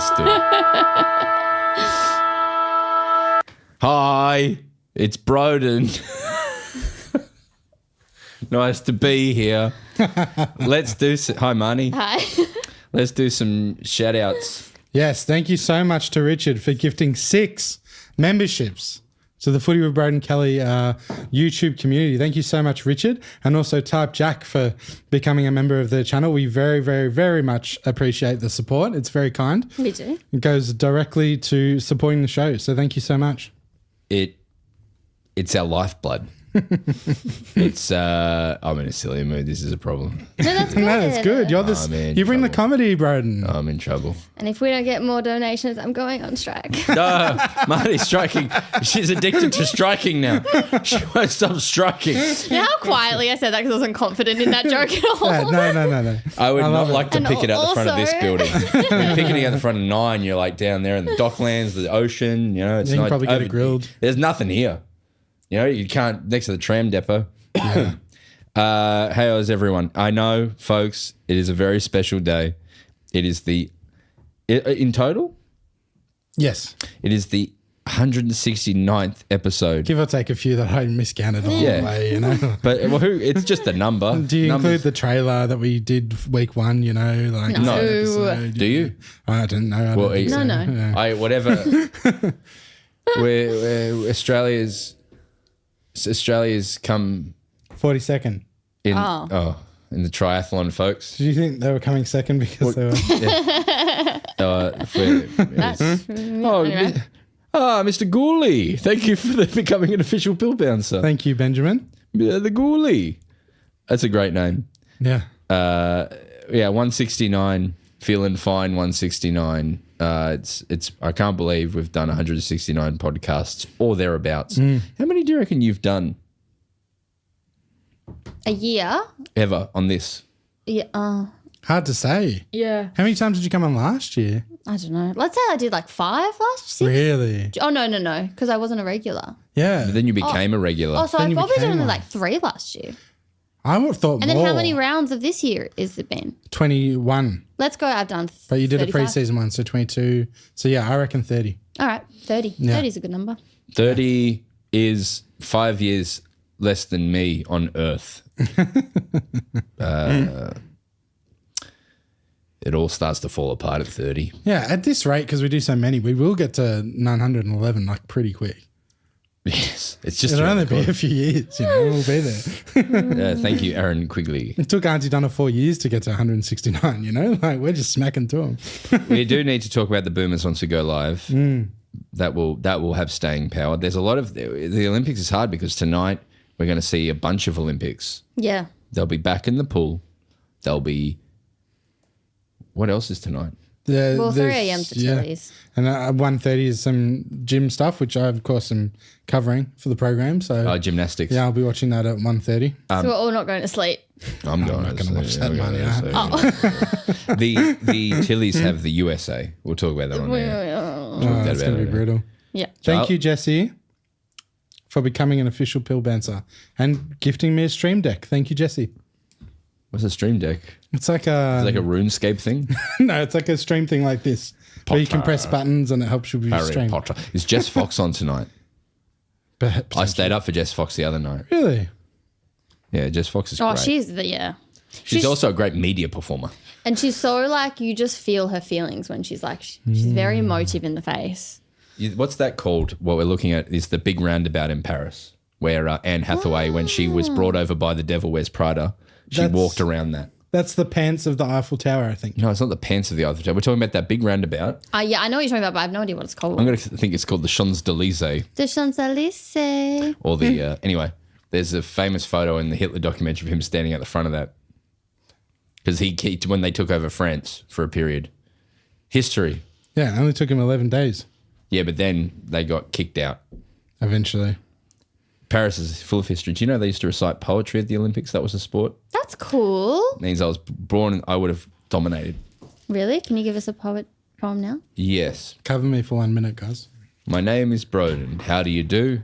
Let's do it. Hi, it's Broden. Nice to be here. Let's do hi, Marnie. Hi. Let's do some shout outs. Yes, thank you so much to Richard for gifting 6 memberships to the Footy with Broden Kelly YouTube community. Thank you so much, Richard. And also Type Jack for becoming a member of the channel. We very, very, very much appreciate the support. It's very kind. We do. It goes directly to supporting the show. So thank you so much. It's our lifeblood. It's I'm in a silly mood. This is a problem. No, that's good. No, it's good. You're you bring the comedy, Broden. I'm in trouble. And if we don't get more donations, I'm going on strike. No, Marty's striking. She's addicted to striking now. She won't stop striking. You know how quietly I said that because I wasn't confident in that joke at all? Yeah, no. I would not it. like to And pick it out the front of this also- building. You're picking it out the front of 9. You're like down there in the docklands, the ocean. You know, it's You can not probably get it grilled. There's nothing here. You know, you can't next to the tram depot. Hey, how's everyone? I know, folks, it is a very special day. It is in total, Yes. it is the 169th episode. Give or take a few that I miscounted along Yeah. the way, you know. But it's just a number. Do you include the trailer that we did week 1, you know? Like No. episode, Do you? I don't know. I Well, don't think No, so. no. Yeah. Whatever. Where Australia's come 42nd. in Oh. in the triathlon, folks. Did you think they were coming second because they were... That's anyway. Mr. Gooley, thank you for becoming an official pill bouncer. Thank you, Benjamin. The Gooley. That's a great name. Yeah. 169, feeling fine. 169. It's. I can't believe we've done 169 podcasts or thereabouts. How many do you reckon you've done A year? ever on this? Yeah. Hard to say. Yeah. How many times did you come on last year? I don't know. Let's say I did like 5 last year. Really? Oh, no. Because I wasn't a regular. Yeah. But then you became a regular. Oh, so Then I've you probably became done one. like 3 last year. I would have thought And then more. how many rounds of this year is it been? 21. Let's go. I've done But you did 35. a preseason one, so 22. So yeah, I reckon 30. All right, 30. Yeah. 30 is a good number. 30 is 5 years less than me on Earth. It all starts to fall apart at 30. Yeah, at this rate, because we do so many, we will get to 911 like pretty quick. Yes, it's just It'll around only the be corner. a few years, you know, we'll be there. Thank you, Aaron Quigley. It took Auntie Donna 4 years to get to 169, you know? Like, we're just smacking through them. We do need to talk about the Boomers once we go live. That will have staying power. There's a lot of the Olympics is hard because tonight we're going to see a bunch of Olympics. Yeah. They'll be back in the pool. They'll be. What else is tonight? Well, 3 there's- a.m. for Chili's. And 1:30 is some gym stuff, which I, of course, am covering for the program. So, Gymnastics. yeah, I'll be watching that at 1:30. So we're all not going to sleep. I'm going not gonna watch that, I'm Marnie. going The Tillies have the USA. We'll talk about that on there. Oh, that that's going about to be it. brutal. Yeah. Thank you, Jesse, for becoming an official pill bouncer and gifting me a stream deck. Thank you, Jesse. What's a stream deck? It's like a, It's like a RuneScape thing. no, it's like a stream thing like this, where you can Potter. press buttons and it helps you with your Harry stream. Potter. Is Jess Fox on tonight? Perhaps. I stayed up for Jess Fox the other night. Really? Yeah, Jess Fox is Oh, great. She's also a great media performer. And she's so like, you just feel her feelings when she's like, she's very emotive in the face. What's that called? What we're looking at is the big roundabout in Paris, where Anne Hathaway, when she was brought over by the Devil Wears Prada, she That's- walked around that. That's the pants of the Eiffel Tower, I think. No, it's not the pants of the Eiffel Tower. We're talking about that big roundabout. Yeah, I know what you're talking about, but I have no idea what it's called. I'm going to think it's called the Champs-Élysées. The Champs-Élysées. Or the, anyway, there's a famous photo in the Hitler documentary of him standing at the front of that. Because when they took over France for a period. History. Yeah, it only took him 11 days Yeah, but then they got kicked out. eventually. Paris is full of history. Do you know they used to recite poetry at the Olympics? That was a sport. That's cool. Means I was born, I would have dominated. Really? Can you give us a poem now? Yes. Cover me for 1 minute, guys. My name is Broden. How do you do?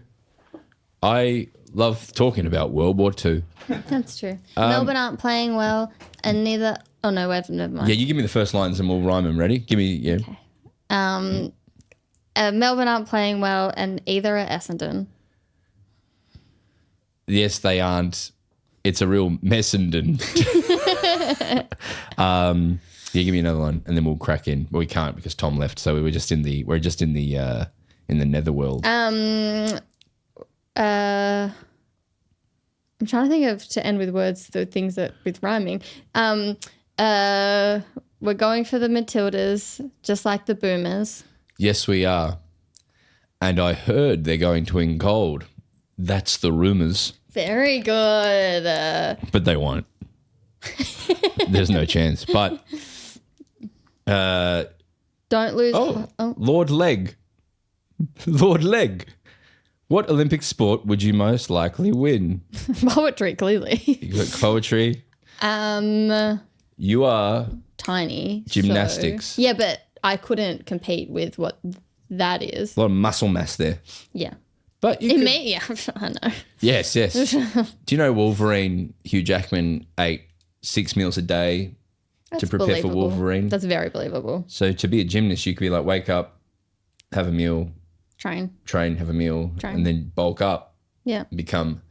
I love talking about World War II. That's true. Melbourne aren't playing well, and neither. Oh no, wait, never mind. Yeah, you give me the first lines and we'll rhyme them. Ready? Give me, yeah. Melbourne aren't playing well, and either are Essendon. Yes, they aren't. It's a real Messendon. Yeah, give me another one, and then we'll crack in. Well, we can't because Tom left, so we're just in the netherworld. I'm trying to think of to end with words, the things that with rhyming. We're going for the Matildas, just like the Boomers. Yes, we are. And I heard they're going to win gold. That's the rumours. Very good. But they won't. There's no chance. But don't lose. Lord Leg. Lord Leg. What Olympic sport would you most likely win? Poetry, clearly. You got poetry. You are tiny. gymnastics. So, yeah, but I couldn't compete with what that is. A lot of muscle mass there. Yeah. But you In could, me, yeah, I know. Yes. Do you know Wolverine, Hugh Jackman ate 6 meals a day to prepare for Wolverine? That's very believable. So to be a gymnast, you could be like, wake up, have a meal, train, have a meal, and then bulk up. Yeah. Become.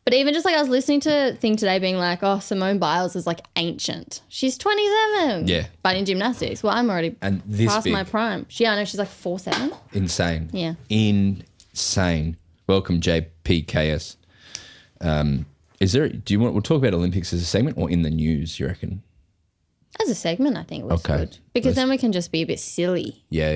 But even just like I was listening to a thing today being like, oh, Simone Biles is like ancient. She's 27. Yeah. But in gymnastics, well, I'm already And this past big. my prime. I know she's like 4'7". Insane. Yeah. Insane. Welcome, JPKS. We'll talk about Olympics as a segment or in the news, you reckon? As a segment, I think it was good. Because then we can just be a bit silly. Yeah,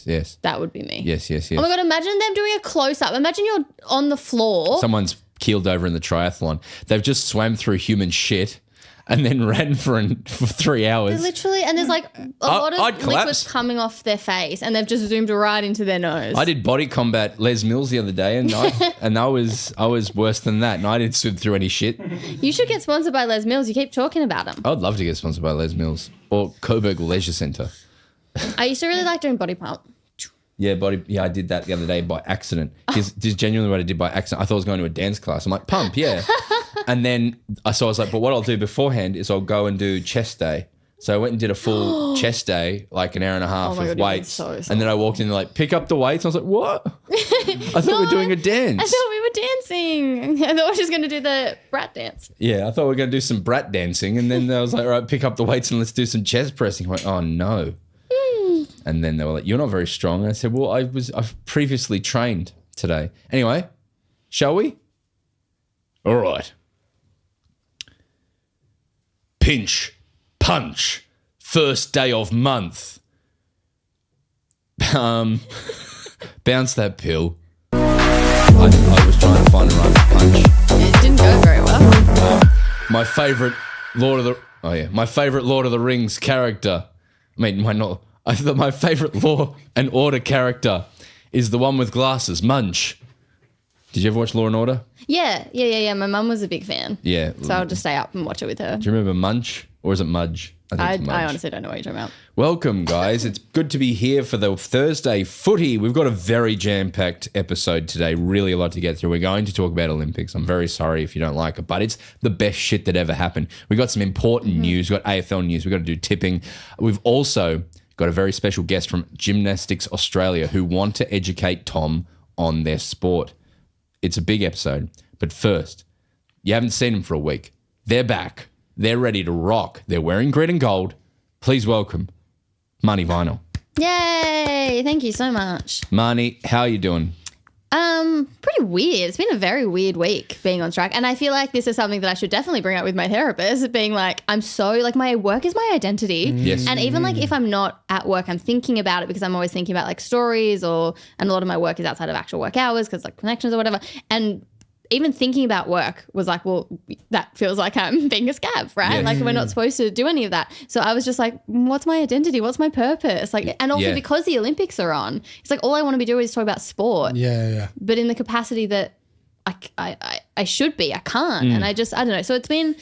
yes. That would be me. Yes. Oh my God, imagine them doing a close-up. Imagine you're on the floor. Someone's keeled over in the triathlon. They've just swam through human shit and then ran for 3 hours. Literally, and there's like a lot I'd of collapse. liquids coming off their face and they've just zoomed right into their nose. I did body combat Les Mills the other day and I was worse than that and I didn't swim through any shit. You should get sponsored by Les Mills. You keep talking about them. I'd love to get sponsored by Les Mills or Coburg Leisure Centre. I used to really like doing body pump. Yeah, I did that the other day by accident. Just genuinely what I did by accident. I thought I was going to a dance class. I'm like, pump, yeah. And then I was like, but what I'll do beforehand is I'll go and do chest day. So I went and did a full chest day, like an hour and a half of weights. So and then I walked in and like, pick up the weights. I was like, what? I thought we were doing a dance. I thought we were dancing. I thought we were just going to do the brat dance. Yeah, I thought we were going to do some brat dancing. And then I was like, all right, pick up the weights and let's do some chest pressing. I went, oh no. And then they were like, you're not very strong. And I said, well, I've previously trained today. Anyway, shall we? All right. Pinch, punch, first day of month. Bounce that pill. I was trying to find a rhyme for punch. It didn't go very well. My favourite Lord of the Rings character. I thought my favourite Law and Order character is the one with glasses, Munch. Did you ever watch Law and Order? Yeah. My mum was a big fan. Yeah. So I'll just stay up and watch it with her. Do you remember Munch or is it Mudge? I it's Mudge. honestly don't know what you're talking about. Welcome, guys. It's good to be here for the Thursday footy. We've got a very jam-packed episode today. Really a lot to get through. We're going to talk about Olympics. I'm very sorry if you don't like it, but it's the best shit that ever happened. We've got some important news. We've got AFL news. We've got to do tipping. We've also got a very special guest from Gymnastics Australia who want to educate Tom on their sport. It's a big episode. But first, you haven't seen them for a week. They're back. They're ready to rock. They're wearing green and gold. Please welcome Marnie Vinyl. Yay! Thank you so much. Marnie, how are you doing? Pretty weird. It's been a very weird week being on strike. And I feel like this is something that I should definitely bring up with my therapist, being like, I'm so, like, my work is my identity. Yes. And even like if I'm not at work, I'm thinking about it because I'm always thinking about like stories and a lot of my work is outside of actual work hours because like connections or whatever. And even thinking about work was like, well, that feels like I'm being a scab, right? Yes. Like we're not supposed to do any of that. So I was just like, what's my identity? What's my purpose? Like, and also because the Olympics are on, it's like all I want to be doing is talk about sport. Yeah. But in the capacity that I should be, I can't. And I don't know. So it's been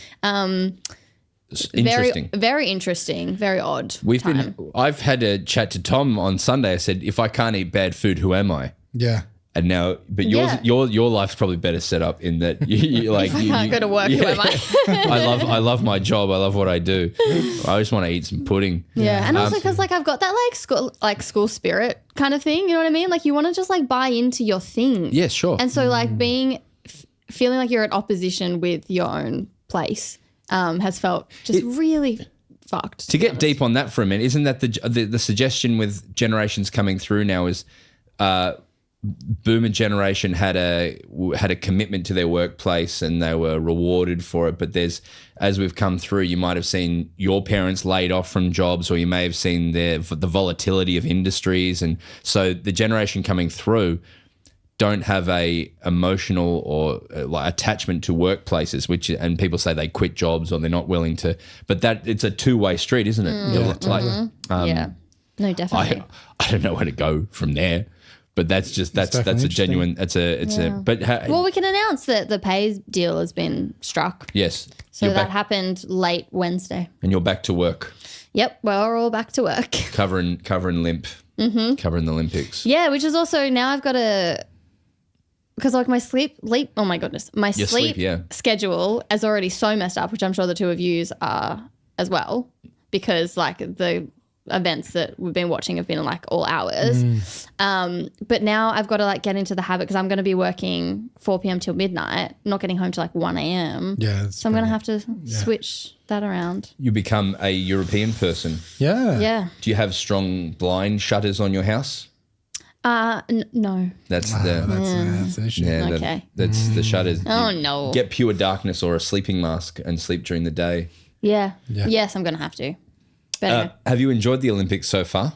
Interesting. very interesting, very odd. I've had a chat to Tom on Sunday. I said, if I can't eat bad food, who am I? Yeah. And now, but your life's probably better set up in that you like I can't go to work. Who am I? I love my job. I love what I do. I just want to eat some pudding. Yeah, and also because like I've got that school spirit kind of thing. You know what I mean? Like you want to just like buy into your thing. Yeah, sure. And so like feeling like you're at opposition with your own place has felt just really fucked. To get deep on that for a minute, isn't that the suggestion with generations coming through now is Boomer generation had a commitment to their workplace and they were rewarded for it. But as we've come through, you might have seen your parents laid off from jobs, or you may have seen the volatility of industries, and so the generation coming through don't have a emotional or like attachment to workplations, and people say they quit jobs or they're not willing to. But that it's a two-way street, isn't it? Yeah, no, definitely. I don't know where to go from there. But that's a genuine. Well, we can announce that the pay deal has been struck. Yes. So that happened late Wednesday. And you're back to work. Yep, we're all back to work. Covering limp. Mm-hmm. Covering the Olympics. Yeah, which is also now I've got because like my sleep schedule is already so messed up, which I'm sure the two of yous are as well, because like the events that we've been watching have been like all hours. But now I've got to like get into the habit because I'm going to be working 4 p.m. till midnight, not getting home till like 1 a.m. Yeah. So I'm going to have to switch that around. You become a European person. Yeah. Yeah. Do you have strong blind shutters on your house? No. That's that's an issue. Yeah, Okay. That's the shutters. Oh, no. Get pure darkness or a sleeping mask and sleep during the day. Yeah. Yes, I'm going to have to. Have you enjoyed the Olympics so far?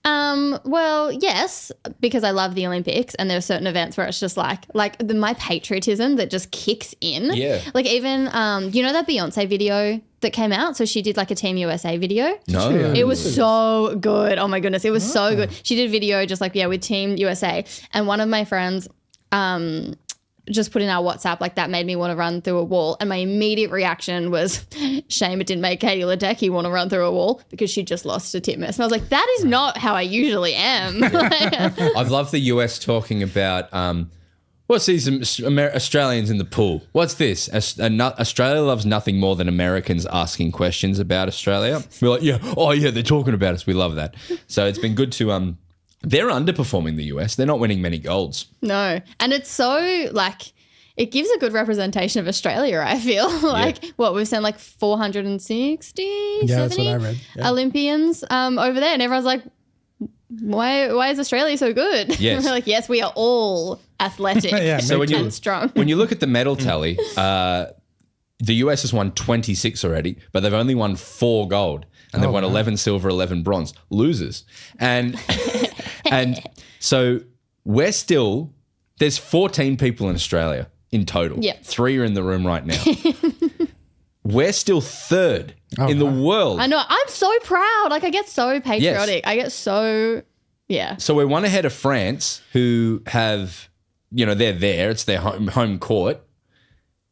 Well, yes, because I love the Olympics, and there are certain events where it's just like my patriotism that just kicks in. Yeah. Like even, you know that Beyonce video that came out? So she did like a Team USA video. No. It was so good. Oh my goodness. It was so good. She did a video just like, with Team USA. And one of my friends, just put in our WhatsApp, like that made me want to run through a wall. And my immediate reaction was, shame it didn't make Katie Ledecky want to run through a wall because she just lost to titmus. And I was like, that is not how I usually am. I've loved the US talking about what's these Australians in the pool? What's this? Australia loves nothing more than Americans asking questions about Australia. We're like, they're talking about us. We love that. So it's been good to they're underperforming the US. They're not winning many golds. No. And it's so like, it gives a good representation of Australia, I feel. We've sent like 460, 70 that's what I read. Yeah. Olympians over there. And everyone's like, why is Australia so good? Yes. We're like, yes, we are all athletic and strong. When you look at the medal tally, the US has won 26 already, but they've only won 4 gold. And they've won 11 silver, 11 bronze. Losers. And so there's 14 people in Australia in total. Yeah. 3 are in the room right now. We're still 3rd in the world. I know. I'm so proud. Like I get so patriotic. Yes. I get so, So we're 1 ahead of France, who have, they're there. It's their home court.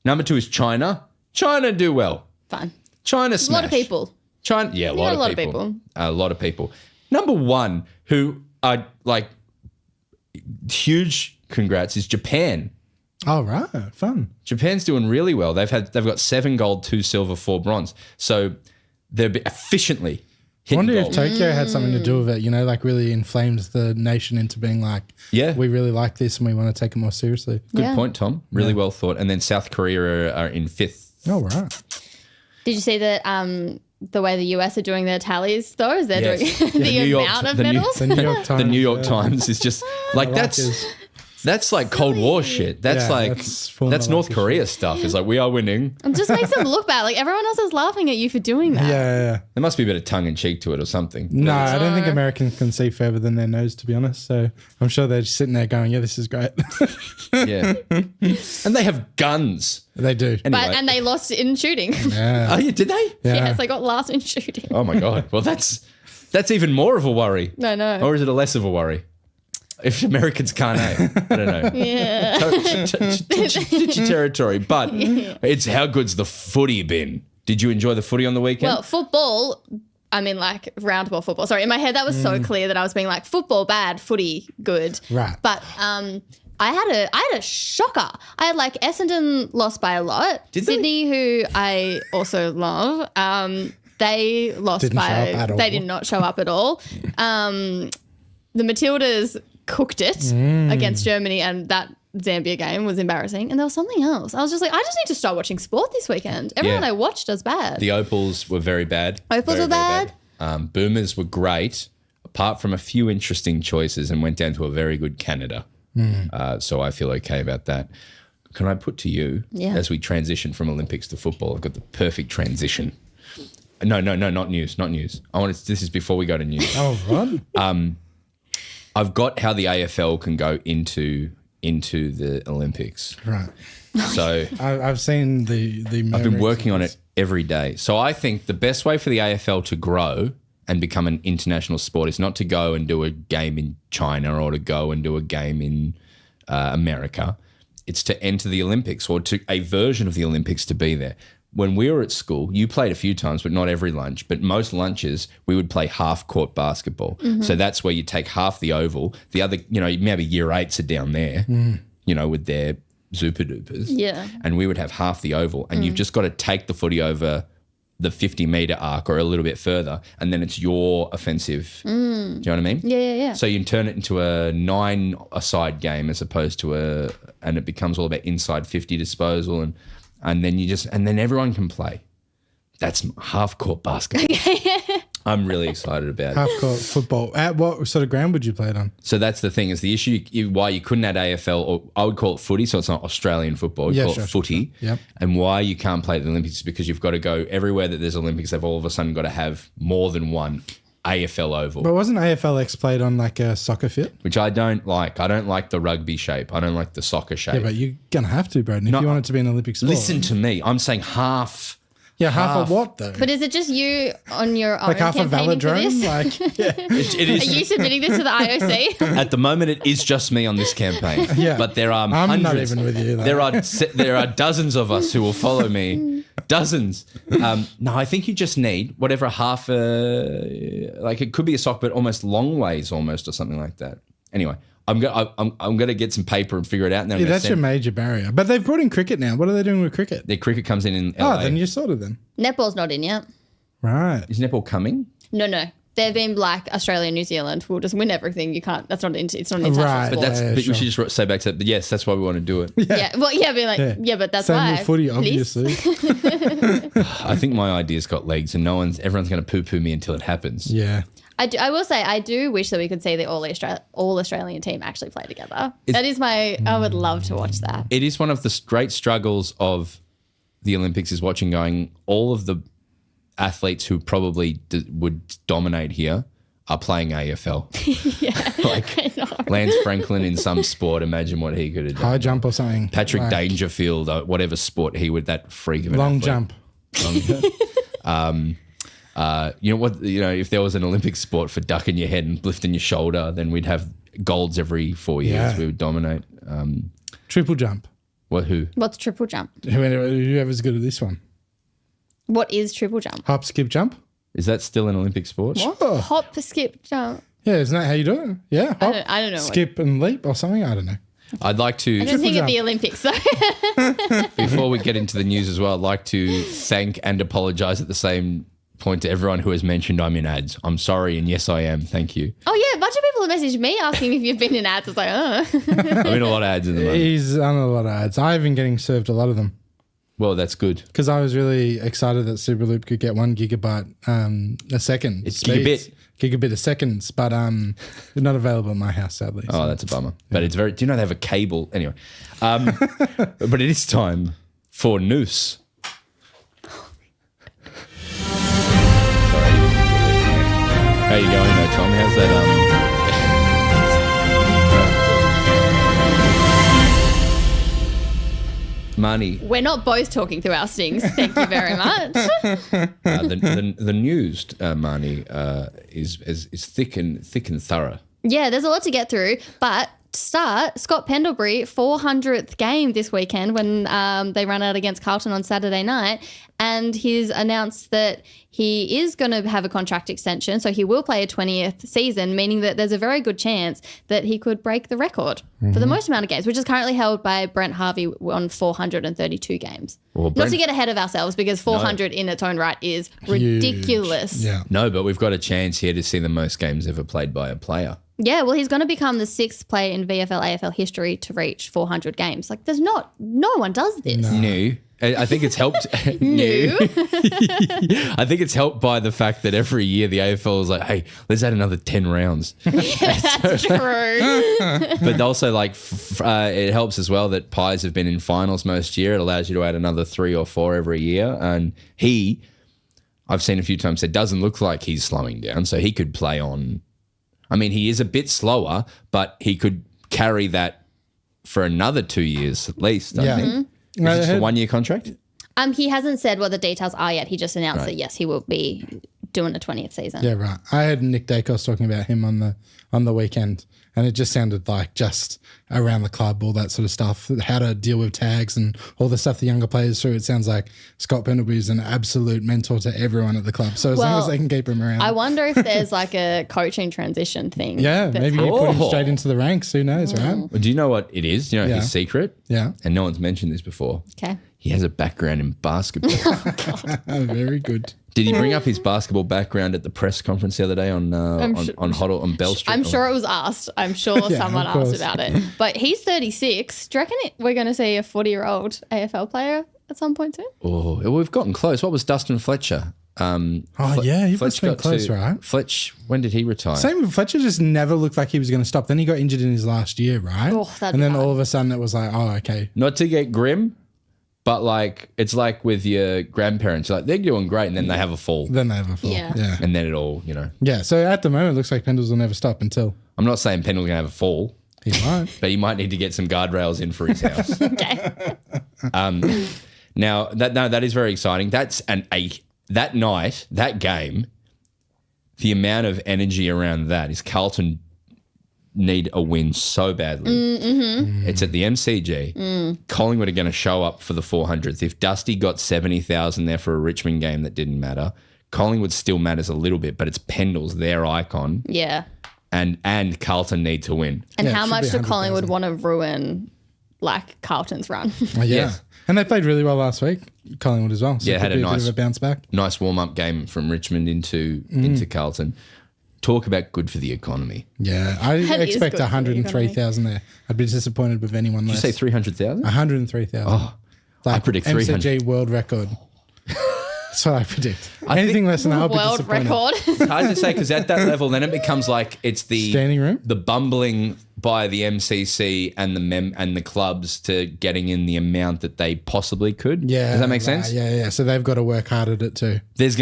Number 2 is China. China do well. Fun. China smash. A lot of people. China, a lot of people. A lot of people. Number 1, who are like huge congrats, is Japan. Oh, right. Fun. Japan's doing really well. They've got 7 gold, 2 silver, 4 bronze. So they're efficiently I hitting wonder gold. if Tokyo had something to do with it, like really inflamed the nation into being like, we really like this and we want to take it more seriously. Good point, Tom. Really well thought. And then South Korea are in 5th. Oh, right. Did you see that the way the US are doing their tallies, though, is they're doing the amount of medals? The New York Times. The New York Times is just like that's like Cold War shit. That's that's North Korea stuff. It's like, we are winning. It just makes them look bad. Like everyone else is laughing at you for doing that. Yeah. There must be a bit of tongue in cheek to it or something. No, I don't think Americans can see further than their nose, to be honest. So I'm sure they're just sitting there going, this is great. Yeah. And they have guns. They do. Anyway. And they lost in shooting. Yeah. Oh, yeah, did they? Yeah. Yes, they got last in shooting. Oh, my God. Well, that's even more of a worry. No. Or is it a less of a worry? If Americans can't, I don't know. Yeah. It's your territory. But it's how good's the footy been? Did you enjoy the footy on the weekend? Well, football, I mean like round ball football. Sorry, in my head that was so clear that I was being like football bad, footy good. Right. But I had a shocker. I had like Essendon lost by a lot. Did they? Sydney, who I also love, they lost Didn't show by. up at all. They did not show up at all. The Matildas cooked it against Germany, and that Zambia game was embarrassing. And there was something else. I was just like, I just need to start watching sport this weekend. Everyone I watched does bad. The Opals were very bad. Opals Very, were very bad? Boomers were great, apart from a few interesting choices, and went down to a very good Canada. So I feel okay about that. Can I put to you, as we transition from Olympics to football, I've got the perfect transition. No, not news. This is before we go to news. Oh, what? I've got how the AFL can go into the Olympics. Right. So I've seen the. I've been working on it every day. So I think the best way for the AFL to grow and become an international sport is not to go and do a game in China or to go and do a game in America. It's to enter the Olympics or to a version of the Olympics to be there. When we were at school, you played a few times, but not every lunch. But most lunches, we would play half-court basketball. So that's where you take half the oval. The other, maybe year eights are down there, with their super-dupers. Yeah. And we would have half the oval. And you've just got to take the footy over the 50-metre arc or a little bit further, and then it's your offensive. Do you know what I mean? Yeah. So you can turn it into a 9-a-side game as opposed to and it becomes all about inside 50 disposal, and then everyone can play. That's half-court basketball. I'm really excited about it. Half-court football. At what sort of ground would you play it on? So that's the thing, is the issue why you couldn't add AFL, or I would call it footy, so it's not Australian football, you call it footy. Sure. Yep. And why you can't play at the Olympics is because you've got to go everywhere that there's Olympics, they've all of a sudden got to have more than one AFL oval. But wasn't AFLX played on like a soccer fit? Which I don't like. I don't like the rugby shape. I don't like the soccer shape. Yeah, but you're going to have to, Broden, if you want it to be an Olympic sport. Listen to me. I'm saying half. Yeah, half of what though? But is it just you on your own like half a campaigning for velodrome? this? Like, yeah. It is. Are you submitting this to the IOC? At the moment, it is just me on this campaign. Yeah. But there are I'm hundreds. not even with you, though. There are dozens of us who will follow me. Dozens. No, I think you just need whatever half like it could be a sock, but almost long ways almost or something like that. Anyway, I'm gonna get some paper and figure it out. And then That's your major barrier. But they've brought in cricket now. What are they doing with cricket? Their cricket comes in LA. Oh, then you're sorted then. Netball's not in yet. Right. Is netball coming? No. They've been like Australia and New Zealand will just win everything. You can't. That's not. It's not an international Right. sport. But Yeah, we should just say back to that. But yes, that's why we want to do it. Yeah. Well, yeah. Being like, yeah, but that's Same why. with footy, Please. obviously. I think my idea's got legs, and everyone's going to poo-poo me until it happens. Yeah. I will say I do wish that we could see the all Australian team actually play together. That is I would love to watch that. It is one of the great struggles of the Olympics is watching going, all of the athletes who probably would dominate here are playing AFL. I know. Lance Franklin in some sport, imagine what he could have done. High jump or something. Patrick Like Dangerfield, whatever sport he would, that freak of an long athlete. jump. If there was an Olympic sport for ducking your head and lifting your shoulder, then we'd have golds every 4 years. Yeah. We would dominate. Triple jump. Who? What's triple jump? Whoever's good at this one. What is triple jump? Hop, skip, jump. Is that still an Olympic sport? Oh. Hop, skip, jump. Yeah, isn't that how you do it? Yeah. Hop, I don't know. skip and leap or something. I don't know. I'd like to, I don't think jump. of the Olympics. So. before we get into the news as well, I'd like to thank and apologise at the same point to everyone who has mentioned I'm in ads. I'm sorry, and yes, I am. Thank you. Oh yeah, a bunch of people have messaged me asking if you've been in ads. I was like, oh. I'm in a lot of ads at the moment. He's on a lot of ads. I've been getting served a lot of them Well, that's good. because I was really excited that Superloop could get 1 gigabyte a second. It's speeds. Gigabit a seconds, but they're not available in my house, sadly. Oh, that's a bummer. But it's very. Do you know they have a cable? Anyway, but it is time for Noose. Sorry. How you going, though, Tom? How's that? Marnie, We're not both talking through our stings. Thank you very much. the news, Marnie, is thick and thorough. Yeah, there's a lot to get through, but start, Scott Pendlebury, 400th game this weekend when they run out against Carlton on Saturday night. And he's announced that he is going to have a contract extension. So he will play a 20th season, meaning that there's a very good chance that he could break the record for the most amount of games, which is currently held by Brent Harvey on 432 games. Well, Not to get ahead of ourselves, because 400 in its own right is ridiculous. Yeah. No, but we've got a chance here to see the most games ever played by a player. Yeah, well, he's going to become the 6th player in VFL AFL history to reach 400 games. Like, no one does this. No. I think it's helped. No. I think it's helped by the fact that every year the AFL is like, hey, let's add another 10 rounds. That's true. But also, like, it helps as well that Pies have been in finals most year. It allows you to add another 3 or 4 every year. And I've seen a few times, it doesn't look like he's slowing down. So he could play on. I mean, he is a bit slower, but he could carry that for another 2 years at least, I think. Is it just a 1-year contract? He hasn't said what the details are yet. He just announced that, yes, he will be doing a 20th season. Yeah, right. I heard Nick Dacos talking about him on the weekend, and it just sounded like just around the club, all that sort of stuff, how to deal with tags and all the stuff the younger players through. It sounds like Scott Pendlebury is an absolute mentor to everyone at the club. So as long as they can keep him around. I wonder if there's like a coaching transition thing. Yeah, maybe you put him straight into the ranks. Who knows, right? Well, do you know what it is? Do you know his secret? Yeah. And no one's mentioned this before. Okay. He has a background in basketball. Very good. Did he bring up his basketball background at the press conference the other day on Hoddle on Bell Street? I'm sure it was asked. I'm sure someone asked about it. But he's 36. Do you reckon we're going to see a 40-year-old AFL player at some point soon? Oh, we've gotten close. What was Dustin Fletcher? He must have been close, right? Fletch, when did he retire? Same with Fletcher, just never looked like he was going to stop. Then he got injured in his last year, right? Oh, that'd and be then hard. all of a sudden it was like, oh, okay. Not to get grim, but like it's like with your grandparents. Like they're doing great and then they have a fall. Then they have a fall. Yeah. And then it all, Yeah, so at the moment it looks like Pendles will never stop until I'm not saying Pendle's going to have a fall, he might. but he might need to get some guardrails in for his house. Okay. Now, that is very exciting. That's that night, that game, the amount of energy around that is Carlton need a win so badly. It's at the MCG. Collingwood are going to show up for the 400th. If Dusty got 70,000 there for a Richmond game that didn't matter, Collingwood still matters a little bit, but it's Pendles, their icon, Yeah. and Carlton need to win. And Yeah, it how should much be do Collingwood want to ruin like Carlton's run? Oh, yeah. Yes. And they played really well last week, Collingwood as well. So Yeah, it had could a be a nice- bit of a bounce back. Nice warm-up game from Richmond into Carlton. Talk about good for the economy. Yeah, I That is expect good for the 103,000 there. I'd be disappointed with anyone Did you less. say 300,000? 103,000. Oh, I predict 300. MCG world record. That's what I predict. Anything less than that, I'll be World disappointed. record. It's hard to say because at that level, then it becomes like it's the Standing room? the bumbling by the MCC and the clubs to getting in the amount that they possibly could. Yeah. Does that make right, sense? Yeah. So they've got to work hard at it too. There's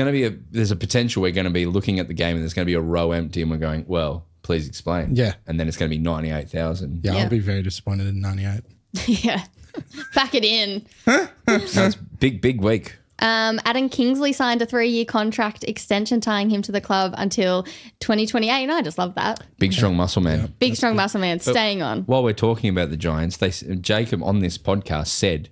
a potential we're going to be looking at the game and there's going to be a row empty and we're going, well, please explain. Yeah. And then it's going to be 98,000. Yeah, Yeah. I'll be very disappointed in 98. Yeah. Pack it in. So it's big week. Adam Kingsley signed a 3-year contract extension tying him to the club until 2028. And I just love that. Big strong muscle man. Big, strong muscle man staying on. While we're talking about the Giants, Jacob on this podcast said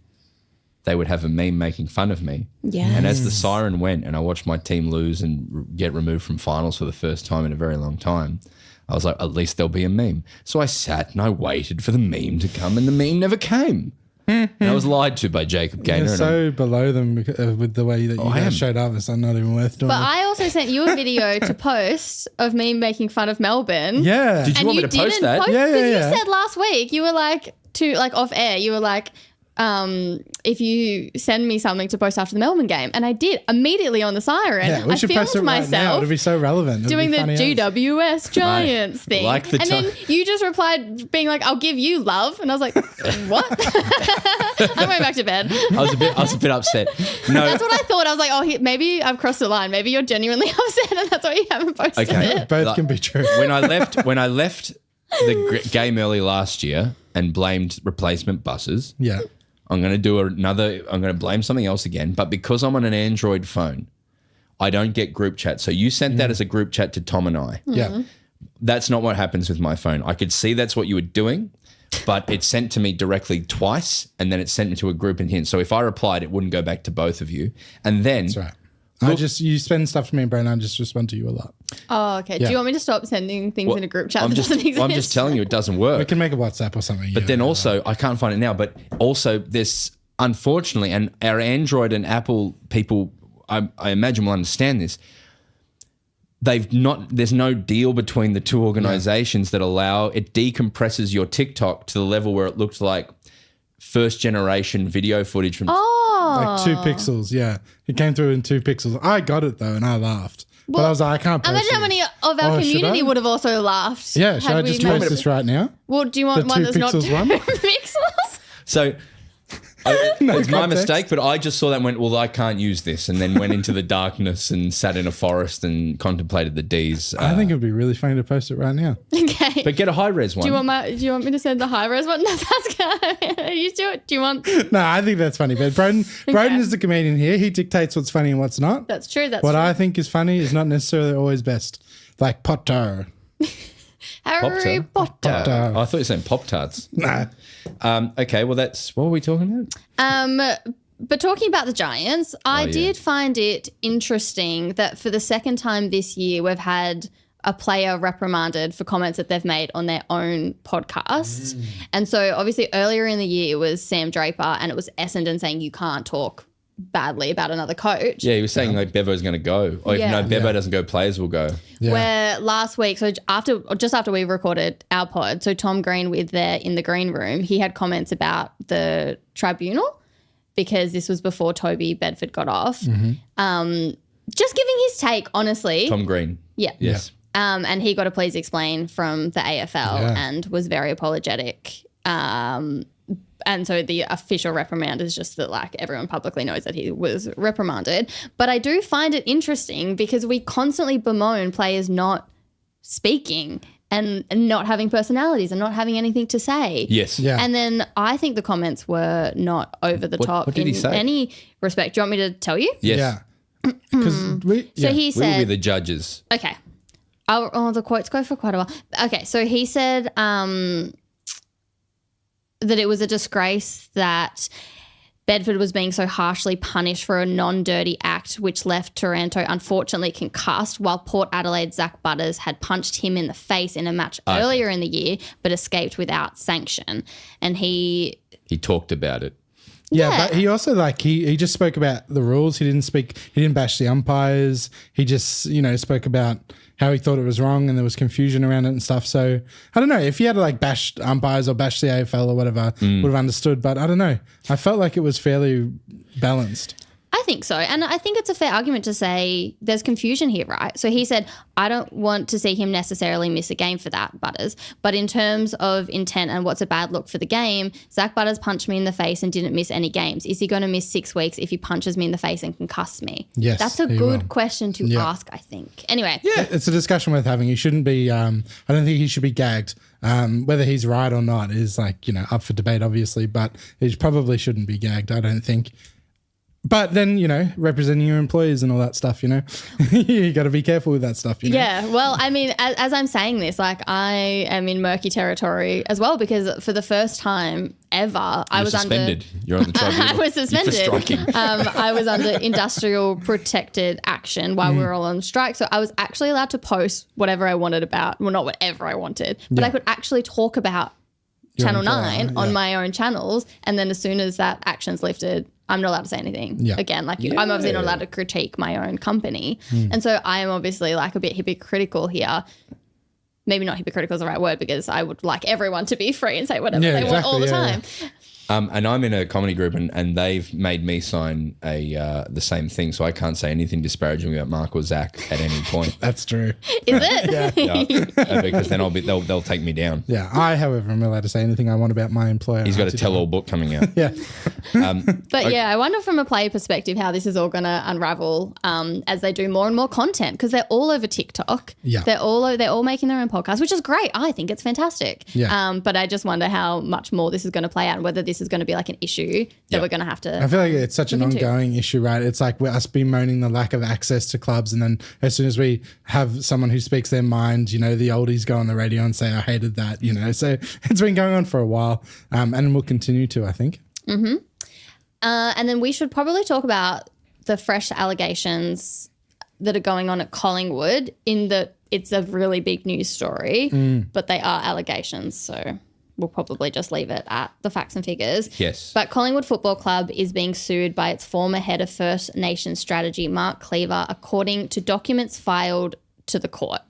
they would have a meme making fun of me. Yeah. And as the siren went and I watched my team lose and get removed from finals for the first time in a very long time, I was like, at least there'll be a meme. So I sat and I waited for the meme to come and the meme never came. And I was lied to by Jacob Gaynor. You're and so below them with the way that you I am. guys showed up. It's not even worth doing But it. I also sent you a video to post of me making fun of Melbourne. Yeah. Did you want me to post that? Post, Yeah, but yeah. You said last week, you were like, off air, you were like, if you send me something to post after the Melbourne game. And I did immediately on the siren. Yeah, we I should post it filmed right now. myself It'll be so relevant. It'll doing be the funny as. GWS Giants thing. like the and then you just replied being like, I'll give you love. And I was like, what? I'm going back to bed. I was a bit upset. No, That's what I thought. I was like, maybe I've crossed the line. Maybe you're genuinely upset and that's why you haven't posted Okay. it. Both Like- can be true. when I left the game early last year and blamed replacement buses, Yeah. I'm going to blame something else again. But because I'm on an Android phone, I don't get group chat. So you sent that as a group chat to Tom and I. Yeah. That's not what happens with my phone. I could see that's what you were doing, but it sent to me directly twice, and then it sent me to a group in here. So if I replied, it wouldn't go back to both of you. And then That's right. You spend stuff to me, Brandon. I just respond to you a lot. Oh, okay. Yeah. Do you want me to stop sending things in a group chat I'm that just, doesn't exist? I'm just telling you it doesn't work. We can make a WhatsApp or something. But then also, I can't find it now, but also this, unfortunately, and our Android and Apple people, I imagine will understand this, there's no deal between the two organizations that allow, it decompresses your TikTok to the level where it looked like first generation video footage from Like 2 pixels, yeah. It came through in 2 pixels. I got it though, and I laughed. But I was like, I can't post Imagine how many of our community would have also laughed. Yeah, should I just post this right now? Well, do you want The one 2 that's not 2 pixels one? pixels? So it's my context. mistake, but I just saw that and went, well, I can't use this, and then went into the darkness and sat in a forest and contemplated the D's. I think it would be really funny to post it right now. Okay. But get a high res one. Do you want me to send the high res one? No, that's good. You do it. Do you want? No, I think that's funny. But Broden is the comedian here. He dictates what's funny and what's not. That's true. That's What true. I think is funny is not necessarily always best. Like Potter. Harry Potter. Potter. I thought you were saying Pop-Tarts. Nah. Okay, well, what were we talking about? But talking about the Giants, I did find it interesting that for the second time this year, we've had a player reprimanded for comments that they've made on their own podcast. And so obviously earlier in the year, it was Sam Draper and it was Essendon saying you can't talk badly about another coach. Yeah, he was saying like Bevo's going to go. Or if Bevo doesn't go, players will go. Yeah. Where last week, so just after we recorded our pod, so Tom Green with there in the green room, he had comments about the tribunal because this was before Toby Bedford got off. Just giving his take, honestly. Tom Green. Yeah. Yes. And he got a please explain from the AFL and was very apologetic. And so the official reprimand is just that like everyone publicly knows that he was reprimanded. But I do find it interesting because we constantly bemoan players not speaking and not having personalities and not having anything to say. Yes. Yeah. And then I think the comments were not over the top what did in he say? any respect. Do you want me to tell you? Yes. Yeah. Because So he We will said, be the judges. okay. The quotes go for quite a while. Okay, so he said that it was a disgrace that Bedford was being so harshly punished for a non-dirty act which left Taranto unfortunately concussed, while Port Adelaide's Zach Butters had punched him in the face in a match earlier in the year but escaped without sanction. And he talked about it. Yeah, but he also he just spoke about the rules. He didn't bash the umpires. He just, spoke about how he thought it was wrong and there was confusion around it and stuff. So I don't know if he had to bash umpires or bash the AFL or whatever, would have understood. But I don't know. I felt like it was fairly balanced. I think so. And I think it's a fair argument to say there's confusion here, right? So he said, I don't want to see him necessarily miss a game for that, Butters. But in terms of intent and what's a bad look for the game, Zach Butters punched me in the face and didn't miss any games. Is he going to miss 6 weeks if he punches me in the face and concusses me? Yes, That's a he good will. question to ask, I think. Anyway. Yeah, it's a discussion worth having. He shouldn't be, I don't think he should be gagged. Whether he's right or not is up for debate, obviously, but he probably shouldn't be gagged, I don't think. But then, representing your employees and all that stuff, you got to be careful with that stuff, Yeah, well, I mean, as I'm saying this, I am in murky territory as well because for the first time ever, I was suspended. You're on the tribunal. I was suspended. For striking. I was under industrial protected action while we were all on strike. So I was actually allowed to post whatever I wanted about, well, not whatever I wanted, but I could actually talk about Channel 9 on my own channels. And then as soon as that action's lifted, I'm not allowed to say anything again. I'm obviously not allowed to critique my own company. And so I am obviously a bit hypocritical here. Maybe not hypocritical is the right word because I would like everyone to be free and say whatever they want all the time. And I'm in a comedy group and they've made me sign the same thing. So I can't say anything disparaging about Mark or Zach at any point. That's true. Is it? Yeah, because then they'll take me down. Yeah. I, however, am allowed to say anything I want about my employer. He's got a tell-all book coming out. Yeah. But yeah, I wonder from a player perspective how this is all going to unravel as they do more and more content because they're all over TikTok. Yeah. They're all making their own podcast, which is great. I think it's fantastic. Yeah. But I just wonder how much more this is going to play out and whether this this is going to be like an issue that we're going to have to. I feel like it's such an into. ongoing issue, right? It's like we're us bemoaning the lack of access to clubs, and then as soon as we have someone who speaks their mind, you know, the oldies go on the radio and say, I hated that, you know. So it's been going on for a while, and will continue to, I think. And then we should probably talk about the fresh allegations that are going on at Collingwood, in that it's a really big news story, but they are allegations. So we'll probably just leave it at the facts and figures. Yes. But Collingwood Football Club is being sued by its former head of First Nations strategy, Mark Cleaver, according to documents filed to the court.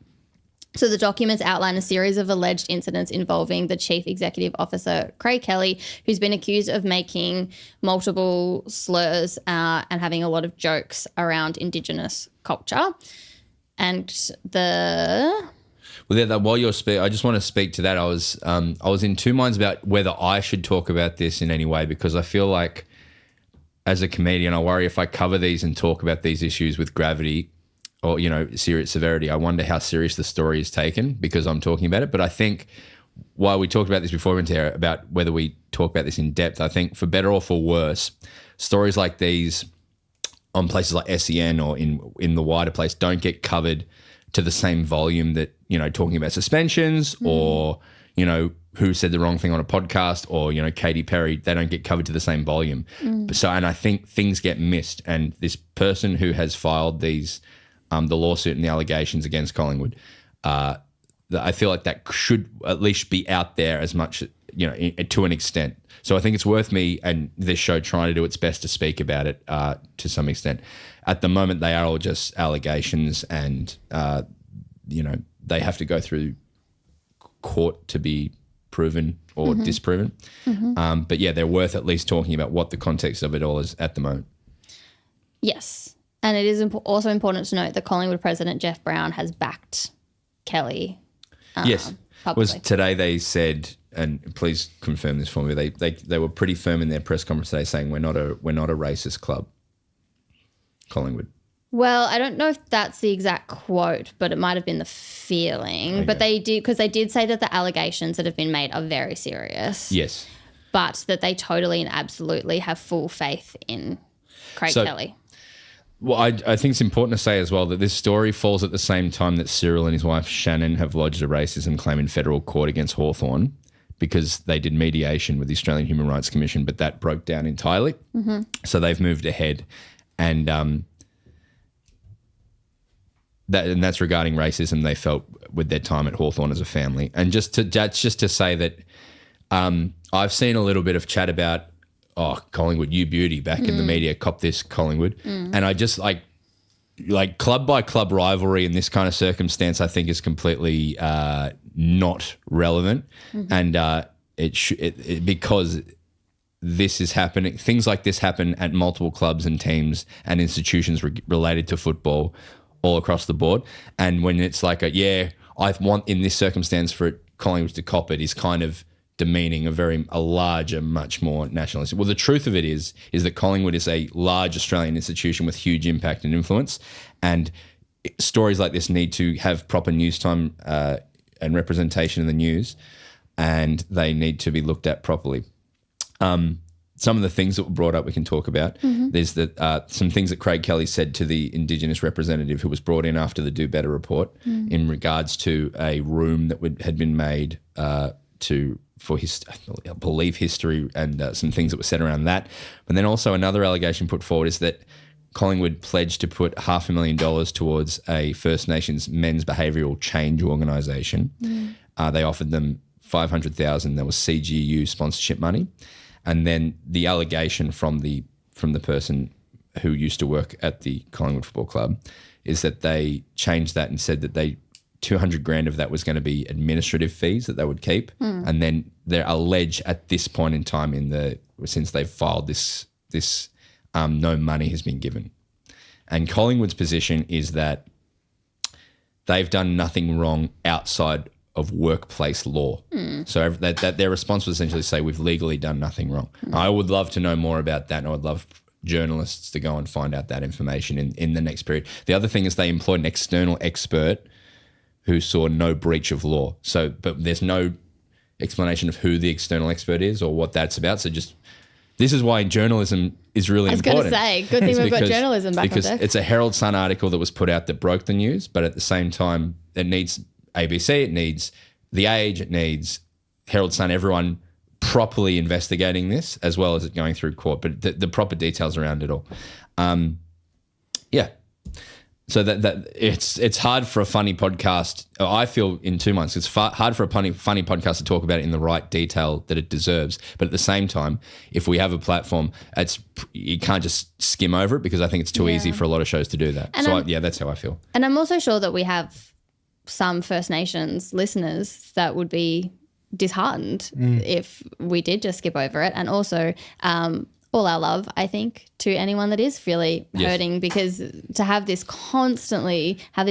So the documents outline a series of alleged incidents involving the Chief Executive Officer, Craig Kelly, who's been accused of making multiple slurs and having a lot of jokes around Indigenous culture. And While you're speaking, I just want to speak to that. I was in two minds about whether I should talk about this in any way, because I feel like as a comedian, I worry if I cover these and talk about these issues with gravity or, you know, serious severity, I wonder how serious the story is taken because I'm talking about it. But I think while we talked about this before, about whether we talk about this in depth, I think for better or for worse, stories like these on places like SEN or in the wider place don't get covered to the same volume that, you know, talking about suspensions or, you know, who said the wrong thing on a podcast or, you know, Katy Perry, they don't get covered to the same volume. So, and I think things get missed. And this person who has filed these, the lawsuit and the allegations against Collingwood, I feel like that should at least be out there as much, you know, to an extent. So I think it's worth me and this show trying to do its best to speak about it to some extent. At the moment, they are all just allegations and, you know, they have to go through court to be proven or disproven. But yeah, they're worth at least talking about what the context of it all is at the moment. yes. And it is also important to note that Collingwood president Jeff Brown has backed Kelly. Yes. Publicly. Was today they said, and please confirm this for me, they were pretty firm in their press conference today saying we're not a racist club, Collingwood. Well, I don't know if that's the exact quote, but it might have been the feeling. Okay. But they did, because they did say that the allegations that have been made are very serious. Yes. But that they totally and absolutely have full faith in Craig Kelly. Well, I think it's important to say as well that this story falls at the same time that Cyril and his wife Shannon have lodged a racism claim in federal court against Hawthorn because they did mediation with the Australian Human Rights Commission, but that broke down entirely. So they've moved ahead, and that's regarding racism they felt with their time at Hawthorn as a family. And just to say that I've seen a little bit of chat about, oh, Collingwood, you beauty, back in the media, cop this, Collingwood. And I just like club by club rivalry in this kind of circumstance, I think is completely not relevant. And because this is happening, things like this happen at multiple clubs and teams and institutions related to football all across the board. And when it's like I want in this circumstance for Collingwood to cop it is kind of demeaning a larger, much more nationalistic. Well, the truth of it is that Collingwood is a large Australian institution with huge impact and influence, and stories like this need to have proper news time and representation in the news, and they need to be looked at properly. Some of the things that were brought up we can talk about. There's some things that Craig Kelly said to the Indigenous representative who was brought in after the Do Better report in regards to a room that had been made for I believe history and some things that were said around that. But then also another allegation put forward is that Collingwood pledged to put $500,000 towards a First Nations men's behavioural change organisation. They offered them $500,000. There was CGU sponsorship money. And then the allegation from the person who used to work at the Collingwood Football Club is that they changed that and said that $200,000 of that was going to be administrative fees that they would keep. And then they're alleged at this point in time since they've filed this, no money has been given. And Collingwood's position is that they've done nothing wrong outside of workplace law. So that their response was essentially say we've legally done nothing wrong. I would love to know more about that, and I would love journalists to go and find out that information in the next period. The other thing is they employed an external expert who saw no breach of law. So, but there's no explanation of who the external expert is or what that's about. So this is why journalism is really important. I was going to say, good thing we've got journalism back on because deck. it's a Herald Sun article that was put out that broke the news, but at the same time, it needs ABC, it needs The Age, it needs Herald Sun, everyone properly investigating this as well as it going through court, but the proper details around it all. Yeah. So that it's hard for a funny podcast. I feel in 2 months, it's hard for a funny podcast to talk about it in the right detail that it deserves. But at the same time, if we have a platform, you can't just skim over it because I think it's too easy for a lot of shows to do that. And that's how I feel. And I'm also sure that we have some First Nations listeners that would be disheartened if we did just skip over it. And also, all our love, I think, to anyone that is really hurting, because to have these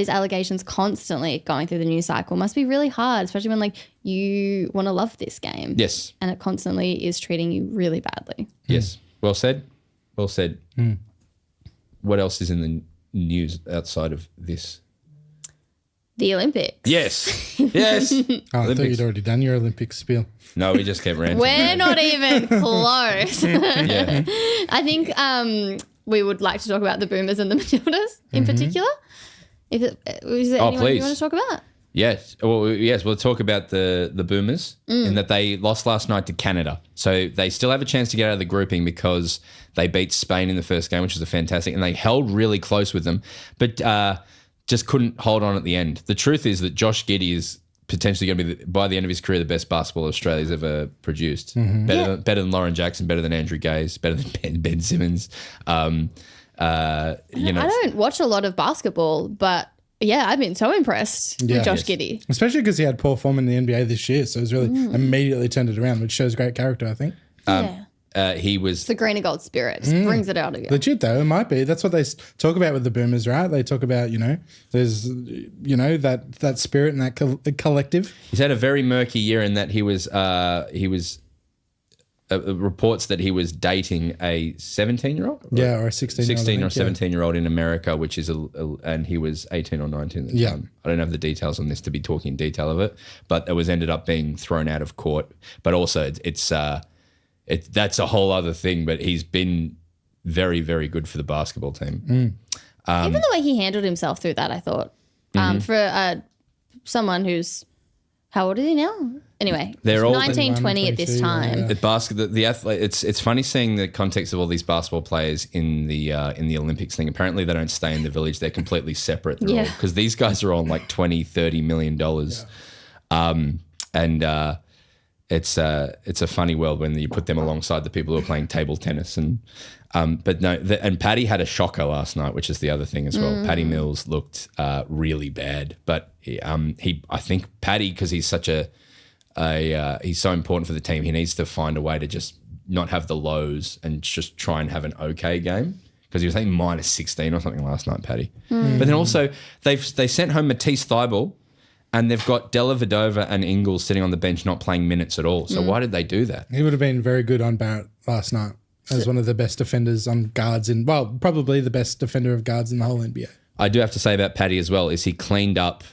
allegations constantly going through the news cycle must be really hard, especially when you want to love this game. Yes. And it constantly is treating you really badly. Yes. Well said. Well said. What else is in the news outside of this? The Olympics. Yes. Yes. Oh, I thought you'd already done your Olympic spiel. No, we just kept ranting. We're not even close. Yeah. I think we would like to talk about the Boomers and the Matildas in particular. Is there anyone please. you want to talk about? Yes. Well, yes, we'll talk about the Boomers in that they lost last night to Canada. So they still have a chance to get out of the grouping because they beat Spain in the first game, which was fantastic, and they held really close with them, but just couldn't hold on at the end. The truth is that Josh Giddey is potentially going to be, by the end of his career, the best basketball Australia's ever produced. Better than Lauren Jackson, better than Andrew Gaze, better than Ben Simmons. I don't watch a lot of basketball, but yeah, I've been so impressed with Josh Giddey. Especially because he had poor form in the NBA this year, so it's really immediately turned it around, which shows great character, I think. He was It's the green and gold spirit. Just brings it out again. Legit though, it might be. That's what they talk about with the Boomers, right? They talk about, there's, that spirit and that collective. He's had a very murky year in that he was reports that he was dating a 17-year-old? Yeah, or a 16-year-old. 16 or 17-year-old in America, which is and he was 18 or 19 at the time. I don't have the details on this to be talking in detail of it, but it was ended up being thrown out of court. But also that's a whole other thing, but he's been very, very good for the basketball team. Even the way he handled himself through that, I thought, for someone who's, how old is he now? Anyway, they're all 19, 20 at this time. The athlete. It's funny seeing the context of all these basketball players in the Olympics thing. Apparently, they don't stay in the village; they're completely separate. Because these guys are on like $20-30 million, and it's a funny world when you put them alongside the people who are playing table tennis. And but no, and Paddy had a shocker last night, which is the other thing as well. Paddy Mills looked really bad, but I think Paddy, because he's such he's so important for the team, he needs to find a way to just not have the lows and just try and have an okay game. Because he was saying minus 16 or something last night, Paddy. But then also they sent home Matisse Thybulle, and they've got Della Vedova and Ingles sitting on the bench not playing minutes at all. So why did they do that? He would have been very good on Barrett last night as one of the best defenders on guards probably the best defender of guards in the whole NBA. I do have to say about Paddy as well is he cleaned up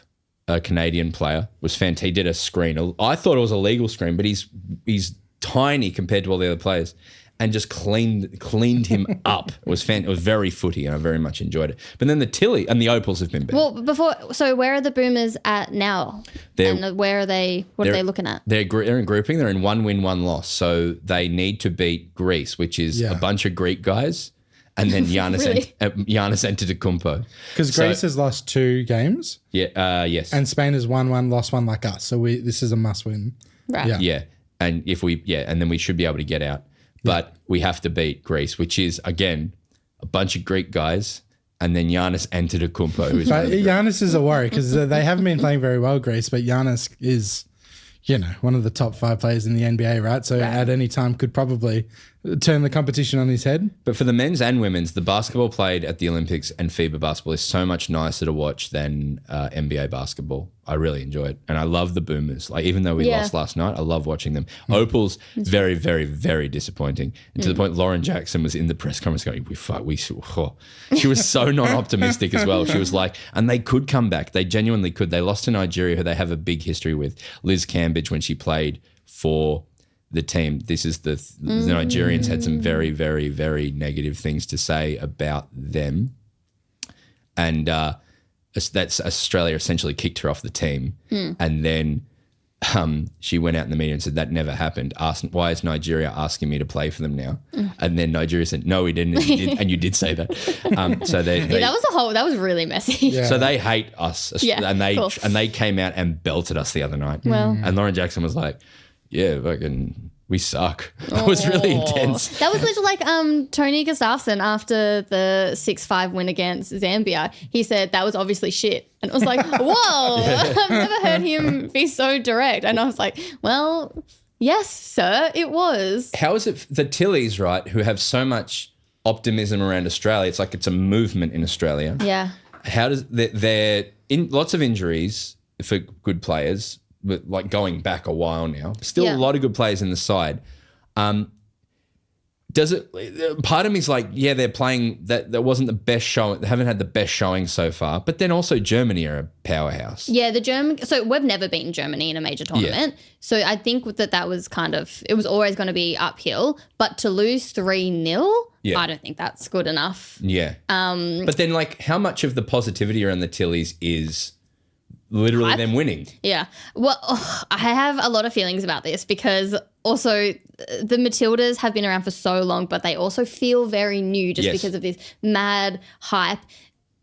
a Canadian player. Was fantastic. He did a screen. I thought it was a legal screen, but he's tiny compared to all the other players, and just cleaned him up. It was very footy, and I very much enjoyed it. But then the Tilly and the Opals have been better. Well, so where are the Boomers at now? And where are they? What are they looking at? They're in grouping. They're in 1 win, 1 loss. So they need to beat Greece, which is a bunch of Greek guys, and then Giannis Giannis Antetokounmpo. Because Greece has lost 2 games. Yeah. Yes. And Spain has won 1, lost 1 like us. So this is a must win. Right. Yeah. And and then we should be able to get out. But we have to beat Greece, which is, again, a bunch of Greek guys, and then Giannis Antetokounmpo. Giannis is a worry because they haven't been playing very well, Greece, but Giannis is, one of the top 5 players in the NBA, right? So at any time could probably turn the competition on his head. But for the men's and women's, the basketball played at the Olympics and FIBA basketball is so much nicer to watch than NBA basketball. I really enjoy it. And I love the Boomers. Like, even though we lost last night, I love watching them. Opals, very, very, very disappointing. And to the point, Lauren Jackson was in the press conference going, She was so not optimistic as well. She was like, and they could come back. They genuinely could. They lost to Nigeria, who they have a big history with. Liz Cambridge, when she played for the team. This is the Nigerians had some very, very, very negative things to say about them. And that's Australia essentially kicked her off the team. And then she went out in the media and said that never happened. Asked, why is Nigeria asking me to play for them now? And then Nigeria said, no, we didn't. And you did say that. So that was really messy. Yeah. so they hate us. Yeah, and cool. they came out and belted us the other night. Well. And Lauren Jackson was like, yeah, fucking, we suck. It was really intense. That was literally like Tony Gustafsson after the 6-5 win against Zambia. He said that was obviously shit. And it was like, whoa, I've never heard him be so direct. And I was like, well, yes, sir, it was. How is it the Tillies, right, who have so much optimism around Australia? It's like it's a movement in Australia. Yeah. How does they're in lots of injuries for good players, but like going back a while now. Still a lot of good players in the side. Does it? Part of me is like, yeah, they're playing. That wasn't the best show. They haven't had the best showing so far. But then also Germany are a powerhouse. Yeah, so we've never beaten Germany in a major tournament. Yeah. So I think that was kind of, it was always going to be uphill. But to lose 3-0, I don't think that's good enough. Yeah. But then like how much of the positivity around the Tillies is literally them winning? Yeah. Well, I have a lot of feelings about this because also the Matildas have been around for so long, but they also feel very new just because of this mad hype.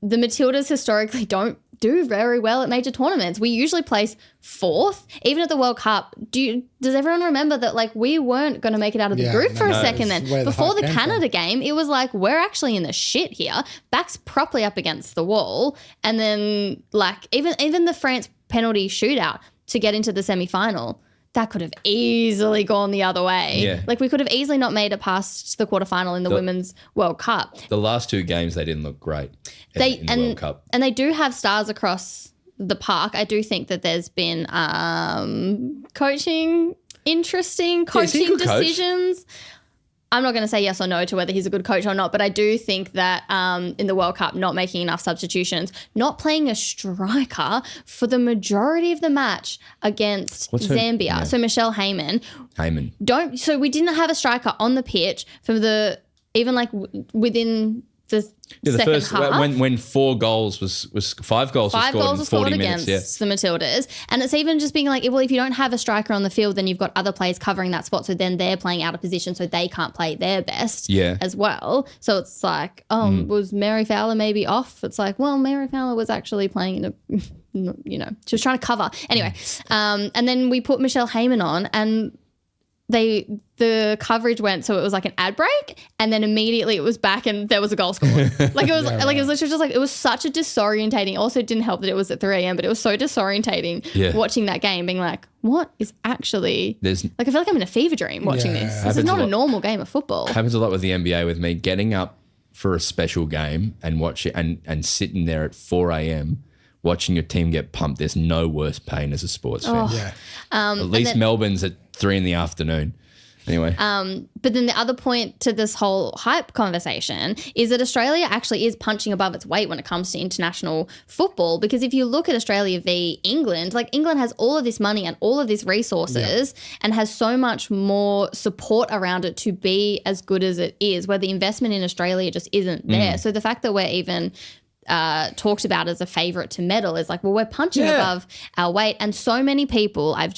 The Matildas historically don't do very well at major tournaments. We usually place 4th, even at the World Cup. Does everyone remember that like we weren't going to make it out of the group for a second then? Before the Canada game, it was like we're actually in the shit here. Backs properly up against the wall. And then like even the France penalty shootout to get into the semi-final, that could have easily gone the other way. Yeah. Like we could have easily not made it past the quarterfinal in the Women's World Cup. The last 2 games they didn't look great in the World Cup. And they do have stars across the park. I do think that there's been interesting coaching decisions. I'm not going to say yes or no to whether he's a good coach or not, but I do think that in the World Cup, not making enough substitutions, not playing a striker for the majority of the match against Zambia. Yeah. So Michelle Heyman. So we didn't have a striker on the pitch for even like within the second half. When 4 goals was 5 goals were scored in 40 minutes against the Matildas. And it's even just being like, well, if you don't have a striker on the field, then you've got other players covering that spot. So then they're playing out of position, so they can't play their best as well. So it's like, was Mary Fowler maybe off? It's like, well, Mary Fowler was actually playing in a, she was trying to cover. Anyway, and then we put Michelle Heyman on and the coverage went, so it was like an ad break and then immediately it was back and there was a goal scored. Like it was it was literally just like, it was such a disorientating. Also, it didn't help that it was at 3 a.m, but it was so disorientating watching that game, being like, what is actually like, I feel like I'm in a fever dream watching this. This is not a normal game of football. Happens a lot with the NBA with me getting up for a special game and watch it and sitting there at 4 a.m. watching your team get pumped. There's no worse pain as a sports fan. Yeah. At least Melbourne's at 3 in the afternoon. Anyway. But then the other point to this whole hype conversation is that Australia actually is punching above its weight when it comes to international football, because if you look at Australia v England, like England has all of this money and all of these resources and has so much more support around it to be as good as it is, where the investment in Australia just isn't there. So the fact that we're even talked about as a favourite to medal is like, well, we're punching above our weight. And so many people, I've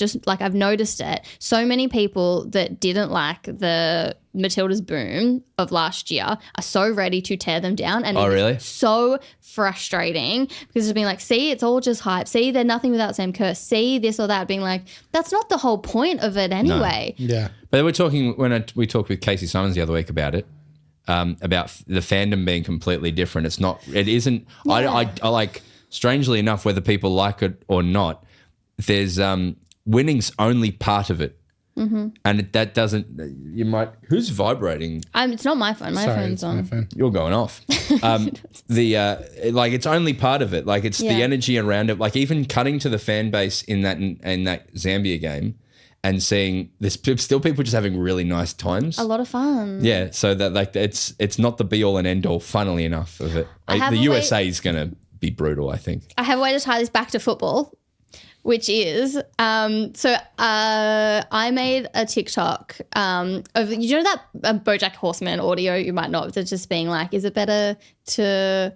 noticed it, so many people that didn't like the Matildas boom of last year are so ready to tear them down. And it's so frustrating because it's been like, see, it's all just hype. See, they're nothing without Sam Kerr. See this or that, being like, that's not the whole point of it anyway. No. Yeah. But we're talking, we talked with Casey Simons the other week about it. About the fandom being completely different. It isn't, I like, strangely enough, whether people like it or not, there's winning's only part of it. Mm-hmm. And that doesn't, who's vibrating? It's not my phone. My phone's on. My phone. You're going off. It's only part of it. Like it's the energy around it. Like even cutting to the fan base in that Zambia game, and seeing there's still people just having really nice times. A lot of fun. Yeah, so that like it's not the be all and end all, funnily enough, of it. The USA is going to be brutal, I think. I have a way to tie this back to football. which is I made a TikTok of, you know, that BoJack Horseman audio, you might not, that's just being like, is it better to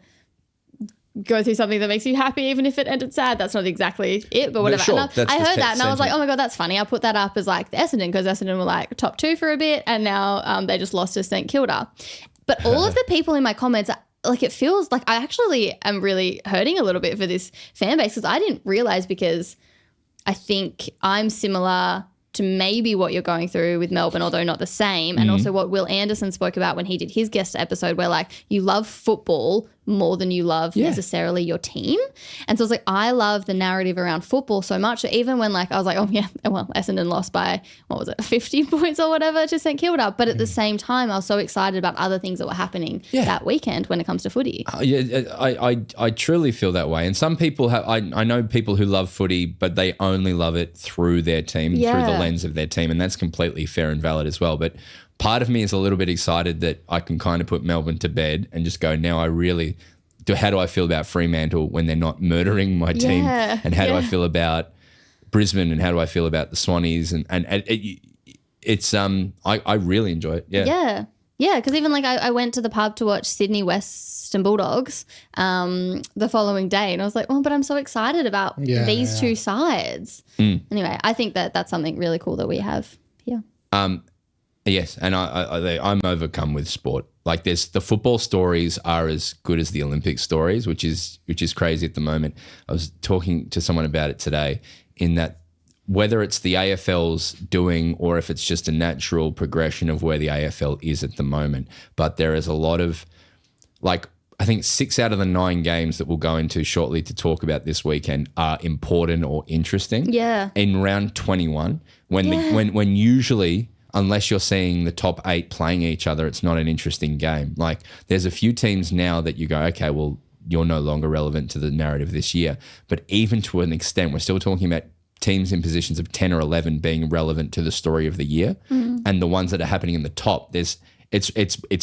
go through something that makes you happy even if it ended sad? That's not exactly it, but whatever. Sure, and I heard that and I was like, oh my God, that's funny. I put that up as like the Essendon, because Essendon were like top 2 for a bit, and now they just lost to St Kilda. But all of the people in my comments, like, it feels like I actually am really hurting a little bit for this fan base, because I didn't realize, because I think I'm similar to maybe what you're going through with Melbourne, although not the same. And also what Will Anderson spoke about when he did his guest episode, where like you love football more than you love necessarily your team. And so it's like, I love the narrative around football so much that even when like I was like, oh yeah, well, Essendon lost by, what was it, 50 points or whatever to St Kilda. But at the same time, I was so excited about other things that were happening that weekend when it comes to footy. I truly feel that way. And some people have, I know people who love footy, but they only love it through their team, through the lens of their team. And that's completely fair and valid as well. But part of me is a little bit excited that I can kind of put Melbourne to bed and just go, now I really do. How do I feel about Fremantle when they're not murdering my team? And how do I feel about Brisbane, and how do I feel about the Swannies? I really enjoy it. Yeah, because even like I went to the pub to watch Sydney Western Bulldogs the following day, and I was like, oh, but I'm so excited about these two sides. Anyway, I think that that's something really cool that we have here. Yes, and I'm overcome with sport. Like, the football stories are as good as the Olympic stories, which is crazy at the moment. I was talking to someone about it today, in that whether it's the AFL's doing or if it's just a natural progression of where the AFL is at the moment, but there is a lot of, like, I think 6 out of the 9 games that we'll go into shortly to talk about this weekend are important or interesting. Yeah. In round 21, when usually, unless you're seeing the top 8 playing each other, it's not an interesting game. Like, there's a few teams now that you go, okay, well, you're no longer relevant to the narrative this year. But even to an extent, we're still talking about teams in positions of 10 or 11 being relevant to the story of the year. And the ones that are happening in the top, it's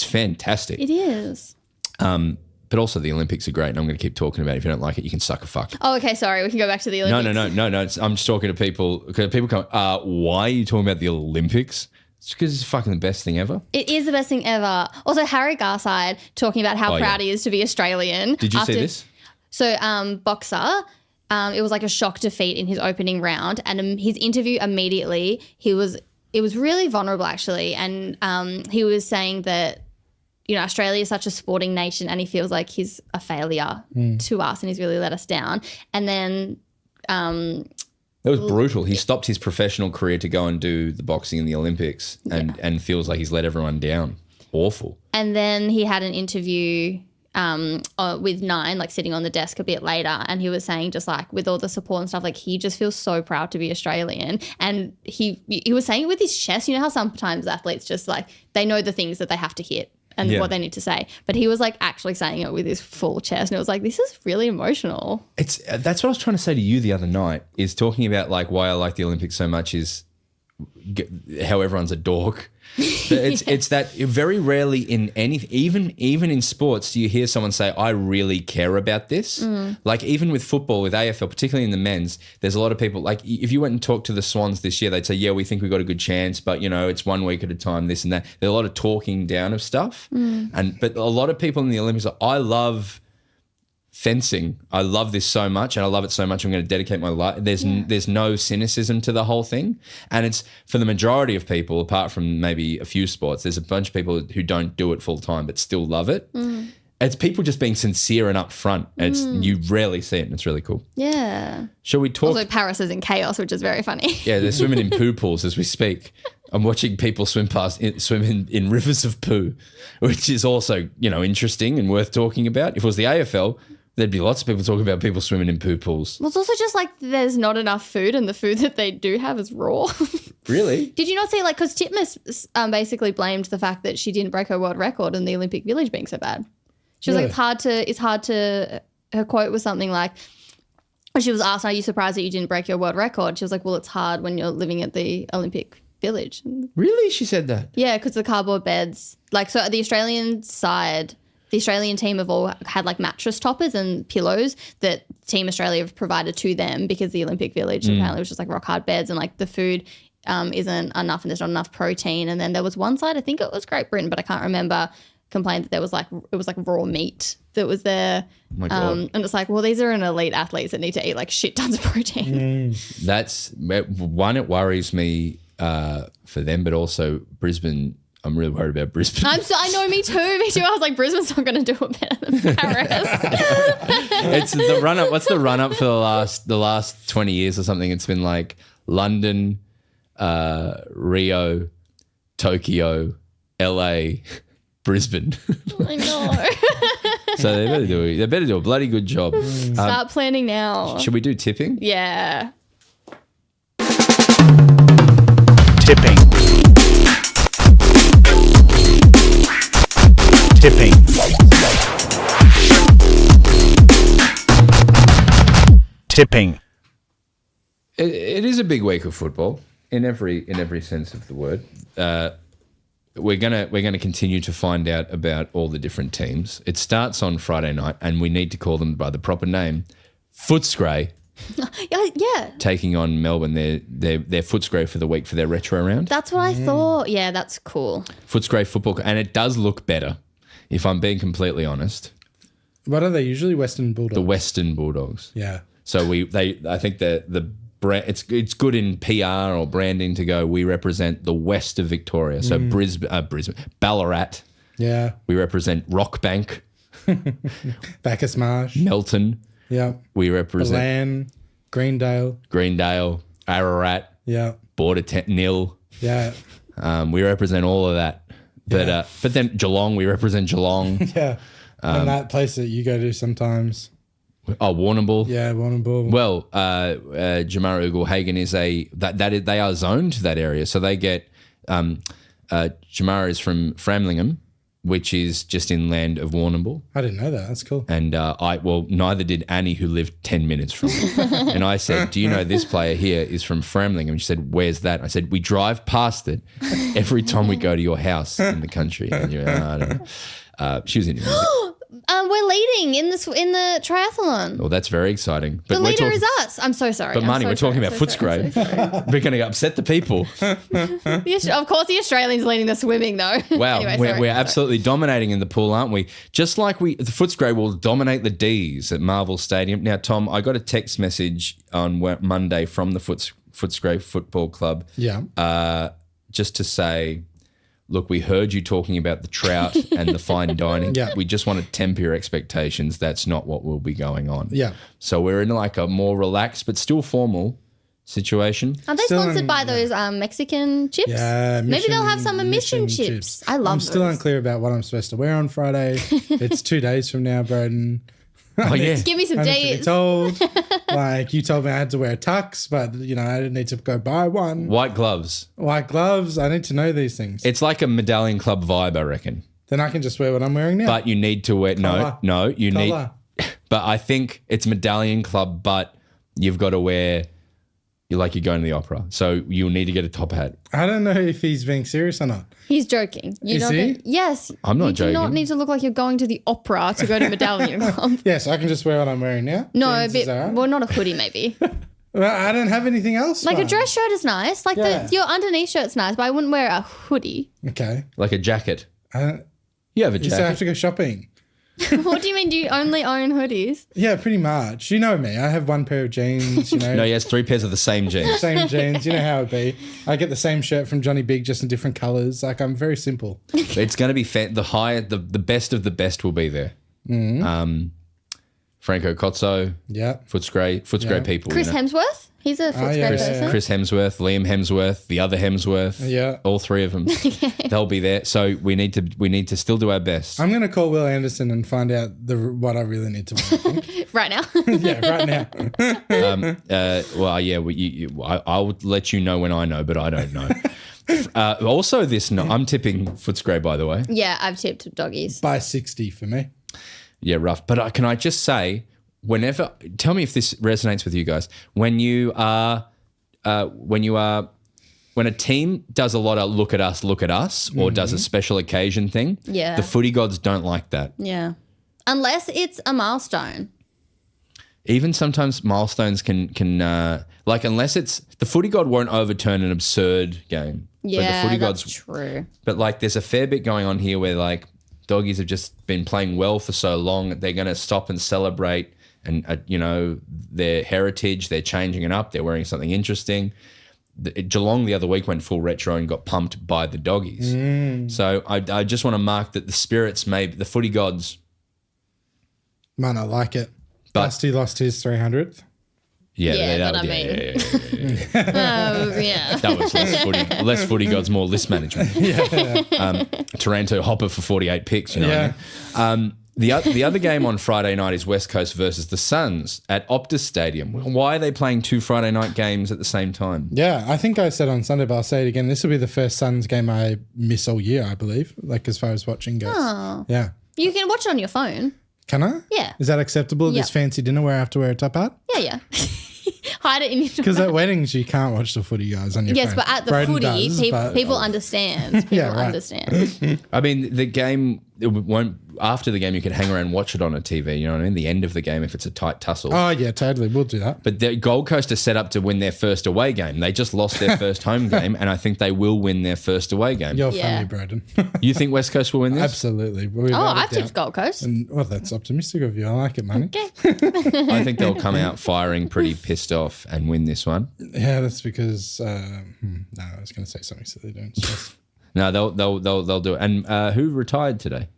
fantastic. It is. But also the Olympics are great, and I'm going to keep talking about it. If you don't like it, you can suck a fuck. Oh, okay, sorry. We can go back to the Olympics. No. I'm just talking to people. People come, why are you talking about the Olympics? It's because it's fucking the best thing ever. It is the best thing ever. Also, Harry Garside talking about how proud he is to be Australian. Did you see this? So, boxer, it was like a shock defeat in his opening round, and his interview immediately, it was really vulnerable actually, and he was saying that, you know, Australia is such a sporting nation, and he feels like he's a failure to us, and he's really let us down. And then that was brutal. He stopped his professional career to go and do the boxing in the Olympics, and feels like he's let everyone down. Awful. And then he had an interview with Nine, like sitting on the desk a bit later, and he was saying, just like with all the support and stuff, like he just feels so proud to be Australian. And he was saying it with his chest. You know how sometimes athletes just like, they know the things that they have to hit and what they need to say, but he was like actually saying it with his full chest, and it was like, this is really emotional. That's what I was trying to say to you the other night, is talking about like why I like the Olympics so much is how everyone's a dork. It's that very rarely in even in sports do you hear someone say, I really care about this. Like, even with football, with AFL, particularly in the men's, there's a lot of people, like if you went and talked to the Swans this year, they'd say, yeah, we think we've got a good chance, but you know, it's 1 week at a time, this and that. There's a lot of talking down of stuff. But a lot of people in the Olympics are, I love fencing. I love this so much, and I love it so much, I'm going to dedicate my life. There's no cynicism to the whole thing. And it's, for the majority of people, apart from maybe a few sports, there's a bunch of people who don't do it full time but still love it. It's people just being sincere and upfront. You rarely see it, and it's really cool. Yeah. Shall we talk? Also, Paris is in chaos, which is very funny. Yeah, they're swimming in poo pools as we speak. I'm watching people swim in rivers of poo, which is also, you know, interesting and worth talking about. If it was the AFL, there'd be lots of people talking about people swimming in poo pools. Well, it's also just like there's not enough food, and the food that they do have is raw. Really? Did you not see, like, because Titmus basically blamed the fact that she didn't break her world record and the Olympic Village being so bad. She was like, it's hard to, her quote was something like, when she was asked, are you surprised that you didn't break your world record? She was like, well, it's hard when you're living at the Olympic Village. Really? She said that? Yeah, because the cardboard beds, like, so the Australian side the Australian team have all had like mattress toppers and pillows that Team Australia have provided to them because the Olympic Village apparently was just like rock hard beds and like the food isn't enough and there's not enough protein. And then there was one side, I think it was Great Britain, but I can't remember, complained that there was like, it was like raw meat that was there. Oh my God. And it's like, well, these are an elite athletes that need to eat like shit tons of protein. That's one. It worries me for them, but also Brisbane. I'm really worried about Brisbane. I know, me too. I was like, Brisbane's not going to do it better than Paris. It's the run up. What's the run up for the last 20 years or something? It's been like London, Rio, Tokyo, LA, Brisbane. I know. So they better do a bloody good job. Start planning now. Should we do tipping? Yeah. Tipping. Tipping. Tipping. It is a big week of football in every sense of the word. We're gonna continue to find out about all the different teams. It starts on Friday night, and we need to call them by the proper name. Footscray Yeah. taking on Melbourne. Their Footscray for the week for their retro round. That's what I thought. Yeah, that's cool. Footscray football, and it does look better, if I'm being completely honest. What are they usually? Western Bulldogs. The Western Bulldogs. Yeah. So I think the brand, it's good in PR or branding to go, we represent the west of Victoria. So Brisbane, Ballarat. Yeah. We represent Rockbank, Bacchus Marsh. Melton. Yeah. We represent Milan, Greendale, Ararat, Yeah. Border Nil. Yeah. We represent all of that. But but then Geelong, we represent Geelong. Yeah. And that place that you go to sometimes. Oh, Warrnambool. Yeah, Warrnambool. Well, Jamara Ugle-Hagan is they are zoned to that area. So they get Jamara is from Framlingham, which is just inland of Warrnambool. I didn't know that. That's cool. And neither did Annie, who lived 10 minutes from me. And I said, do you know this player here is from Framlingham? She said, where's that? I said, we drive past it every time we go to your house in the country. And you're, I don't know. She was into music. We're leading in the triathlon. Well, that's very exciting. But The leader is us. I'm so sorry. But Marnie, we're talking about Footscray. Footscray. We're going to upset the people. Of course, the Australians leading the swimming, though. Wow, Anyway, we're absolutely dominating in the pool, aren't we? Just like the Footscray will dominate the D's at Marvel Stadium. Now, Tom, I got a text message on Monday from the Footscray Football Club. Yeah. Just to say, look, we heard you talking about the trout and the fine dining. Yeah. We just want to temper your expectations. That's not what will be going on. Yeah. So we're in like a more relaxed but still formal situation. Are they Still sponsored by those Mexican chips? Yeah. Maybe they'll have some mission chips. I love I'm still those. unclear about what I'm supposed to wear on Friday. It's 2 days from now, Broden. Oh, yeah. Give me some I need to be dates. told. Like, you told me I had to wear a tux, but, I didn't need to go buy one. White gloves. White gloves. I need to know these things. It's like a Medallion Club vibe, I reckon. Then I can just wear what I'm wearing now. But you need to wear Colour. need. But I think it's Medallion Club, but you've got to wear. You're going to the opera, so you'll need to get a top hat. I don't know if he's being serious or not. He's joking. Is he? Yes. I'm not You do not joking. need to look like you're going to the opera to go to Medallion Club. Yes, I can just wear what I'm wearing now. No, Jeans is all right. well, not a hoodie, maybe. Well, I don't have anything else. Like a man. dress shirt is nice. Like Yeah. your underneath shirt's nice, but I wouldn't wear a hoodie. Okay. Like a jacket. I don't, You have a you still have jacket. to go shopping. What do you mean? Do you only own hoodies? Yeah, pretty much. You know me. I have one pair of jeans, No, he has 3 pairs of the same jeans. same jeans. You know how it be. I get the same shirt from Johnny Big, just in different colours. Like, I'm very simple. It's going to be the best of the best will be there. Mm-hmm. Franco Cozzo, Yeah. Footscray Yeah. people. Chris Hemsworth? He's a Footscray yeah, person. Chris Hemsworth, Liam Hemsworth, the other Hemsworth. Yeah. All 3 of them. They'll be there. So we need to still do our best. I'm going to call Will Anderson and find out what I really need to wear. I think. Right now. Yeah, right now. I'll let you know when I know, but I don't know. Also, I'm tipping Footscray, by the way. Yeah, I've tipped doggies. By 60 for me. Yeah, rough. But can I just say, tell me if this resonates with you guys. When you are when a team does a lot of look at us, or does a special occasion thing, Yeah. the footy gods don't like that. Yeah. Unless it's a milestone. Even sometimes milestones can like, unless it's the footy god won't overturn an absurd game. Yeah, but the footy that's gods, true. But like, there's a fair bit going on here where like doggies have just been playing well for so long that they're going to stop and celebrate and their heritage. They're changing it up. They're wearing something interesting. Geelong the other week went full retro and got pumped by the doggies. So I just want to mark that the spirits, maybe the footy gods. Might not like it. But- Dusty lost his 300th. Yeah, but I mean- Yeah. That was less footy gods, more list management. Taranto Hopper for 48 picks, you know what I mean? The other game on Friday night is West Coast versus the Suns at Optus Stadium. Why are they playing 2 Friday night games at the same time? Yeah, I think I said on Sunday, but I'll say it again. This will be the first Suns game I miss all year, I believe, like as far as watching goes. Oh. Yeah. You can watch it on your phone. Can I? Yeah. Is that acceptable at Yeah. this fancy dinner where I have to wear a top hat? Yeah. Hide it in your Because at weddings, you can't watch the footy guys on your phone. Yes, but at the Broden footy, does, people understand. People Yeah, right. understand. I mean, the game, it won't, after the game, you can hang around and watch it on a TV, you know what I mean? The end of the game, if it's a tight tussle. Oh, yeah, totally. We'll do that. But the Gold Coast are set up to win their first away game. They just lost their first home game, and I think they will win their first away game. You're Yeah. funny, Broden. You think West Coast will win this? Absolutely. I've tipped Gold Coast. Well, that's optimistic of you. I like it, money. Okay. I think they'll come out firing, pretty pissed off, and win this one. Yeah, that's because. No, I was going to say something silly. Don't stress. No, they'll do it. And who retired today?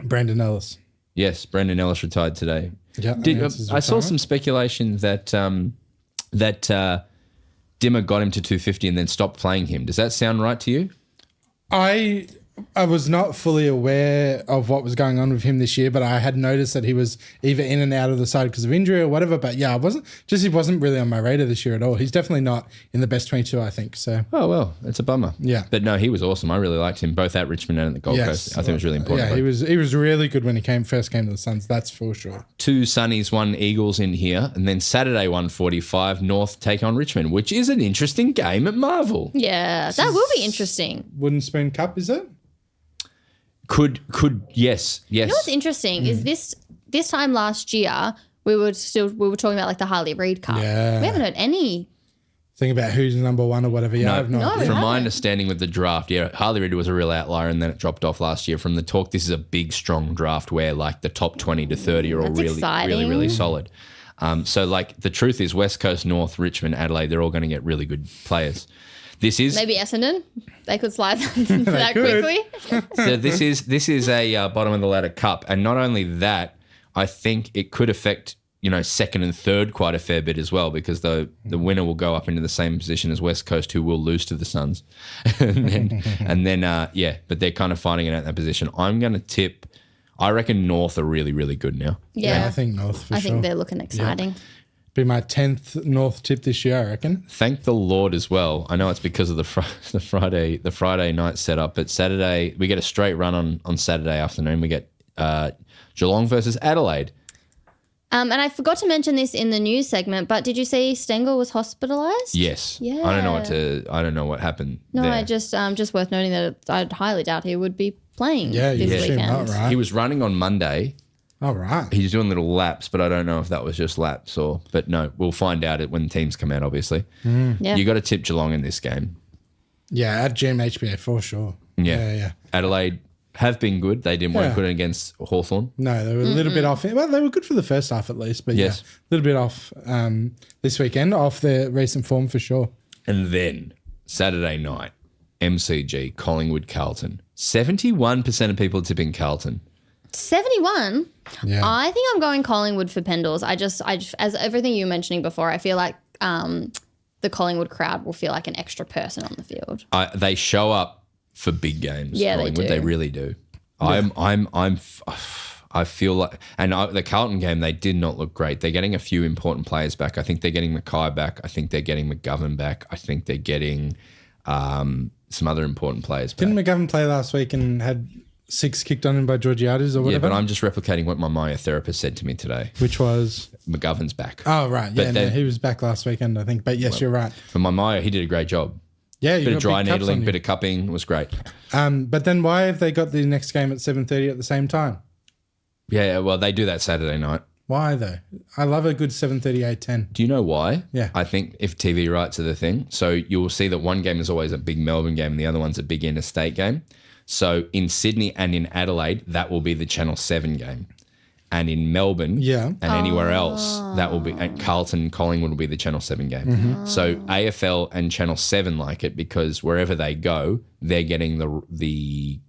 Brandon Ellis. Yes, Brendan Ellis retired today. Yeah, I saw some speculation that Dimmer got him to 250 and then stopped playing him. Does that sound right to you? I was not fully aware of what was going on with him this year, but I had noticed that he was either in and out of the side because of injury or whatever. But yeah, he wasn't really on my radar this year at all. He's definitely not in the best 22, I think. So Oh, well, it's a bummer. Yeah. But no, he was awesome. I really liked him both at Richmond and at the Gold Coast. I think it was really important. Yeah, he was really good when he first came to the Suns. That's for sure. 2 Sunnies, 1 Eagles in here. And then Saturday, 1:45, North take on Richmond, which is an interesting game at Marvel. Yeah, that will be interesting. Wooden Spoon Cup, is it? Could yes. You know what's interesting is this time last year we were talking about like the Harley Reid Cup. Yeah. We haven't heard any. Think about who's number 1 or whatever. Yeah, I have no No. idea. From my haven't. understanding with the draft, Harley Reid was a real outlier and then it dropped off last year. From the talk, this is a big, strong draft where like the top 20 to 30 are all That's really, exciting. really, really solid. So like the truth is West Coast, North, Richmond, Adelaide, they're all going to get really good players. This is Maybe Essendon. They could slide that could. quickly. so this is a bottom of the ladder cup, and not only that, I think it could affect second and third quite a fair bit as well, because the winner will go up into the same position as West Coast, who will lose to the Suns, and then but they're kind of fighting it out in that position. I'm going to tip. I reckon North are really, really good now. Yeah, I think North for I sure. think they're looking exciting. Be my 10th North tip this year, I reckon. Thank the Lord as well. I know it's because of the Friday night setup, but Saturday we get a straight run on Saturday afternoon. We get Geelong versus Adelaide. And I forgot to mention this in the news segment, but did you see Stengel was hospitalised? Yes. Yeah. I don't know what happened. No, there. I just worth noting that I'd highly doubt he would be playing Yeah, you this assume weekend. that, right? He was running on Monday. All right. He's doing little laps, but I don't know if that was just laps but no, we'll find out when teams come out, obviously. Yeah. You got to tip Geelong in this game. Yeah, at GMHBA for sure. Yeah. Adelaide have been good. They didn't work good against Hawthorn. No, they were a little bit off. Well, they were good for the first half at least, but Yes. yeah, a little bit off this weekend, off their recent form for sure. And then Saturday night, MCG, Collingwood, Carlton. 71% of people tipping Carlton. 71. Yeah. I think I'm going Collingwood for Pendles. I just as everything you were mentioning before, I feel like the Collingwood crowd will feel like an extra person on the field. They show up for big games. Yeah, they Collingwood. do. They really do. I feel like, and the Carlton game, they did not look great. They're getting a few important players back. I think they're getting Mackay back. I think they're getting McGovern back. I think they're getting some other important players back. Didn't McGovern play last week and had 6 kicked on him by Georgiades or Yeah, whatever? but I'm just replicating what my Maya therapist said to me today. Which was? McGovern's back. Oh, right. Yeah, But no, then- he was back last weekend, I think. But yes, you're right. But my Maya, he did a great job. Yeah, you bit got of dry big cups needling, on you. bit of cupping. It was great. But then why have they got the next game at 7:30 at the same time? Yeah, well, they do that Saturday night. Why though? I love a good 7:30, 8:10. Do you know why? Yeah. I think if TV rights are the thing, so you'll see that one game is always a big Melbourne game and the other one's a big interstate game. So in Sydney and in Adelaide, that will be the Channel 7 game. And in Melbourne and anywhere else, that will be at Carlton, Collingwood will be the Channel 7 game. Mm-hmm. So AFL and Channel 7 like it because wherever they go, they're getting the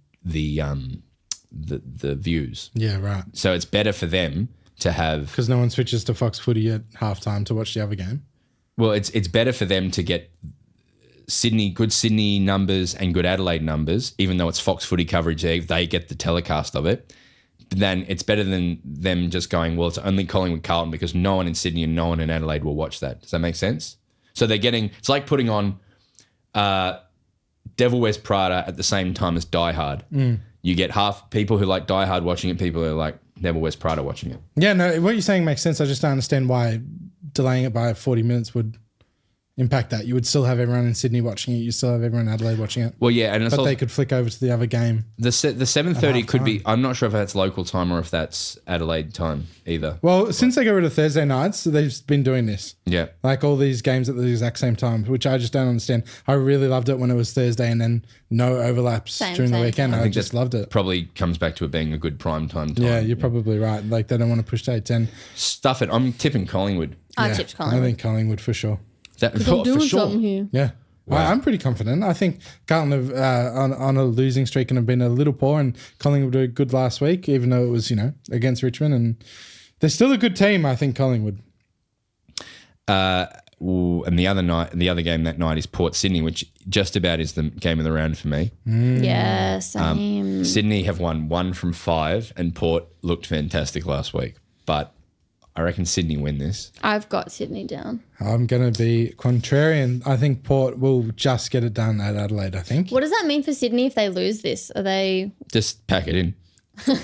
views. Yeah, right. So it's better for them to have. Because no one switches to Fox Footy at halftime to watch the other game. Well, it's better for them to get good Sydney numbers and good Adelaide numbers, even though it's Fox Footy coverage. They get the telecast of it. Then it's better than them just going, well, it's only Collingwood Carlton because no one in Sydney and no one in Adelaide will watch that. Does that make sense? So they're getting, it's like putting on Devil Wears Prada at the same time as Die Hard. You get half people who like Die Hard watching it, people who like Devil Wears Prada watching it. Yeah, no, what you're saying makes sense. I just don't understand why delaying it by 40 minutes would impact that. You would still have everyone in Sydney watching it. You still have everyone in Adelaide watching it. Well, yeah, and it's But also, they could flick over to the other game. the 7:30 could be. I'm not sure if that's local time or if that's Adelaide time either. Well, since they got rid of Thursday nights, they've been doing this. Yeah, Like all these games at the exact same time, which I just don't understand. I really loved it when it was Thursday and then no overlaps during the weekend. I just loved it. probably comes back to it being a good prime time. Yeah, you're probably right. Like they don't want to push to 8:10. Stuff it. I'm tipping Collingwood. I Yeah, tipped I Collingwood. think Collingwood for sure. That, I'm doing something here. Yeah. I'm pretty confident. I think Carlton have, on a losing streak and have been a little poor, and Collingwood were good last week, even though it was, against Richmond. And they're still a good team, I think, Collingwood. And the other game that night is Port Sydney, which just about is the game of the round for me. Yeah, same. Sydney have won 1 from 5, and Port looked fantastic last week. But I reckon Sydney win this. I've got Sydney down. I'm going to be contrarian. I think Port will just get it done at Adelaide, I think. What does that mean for Sydney if they lose this? Are they Just pack it in.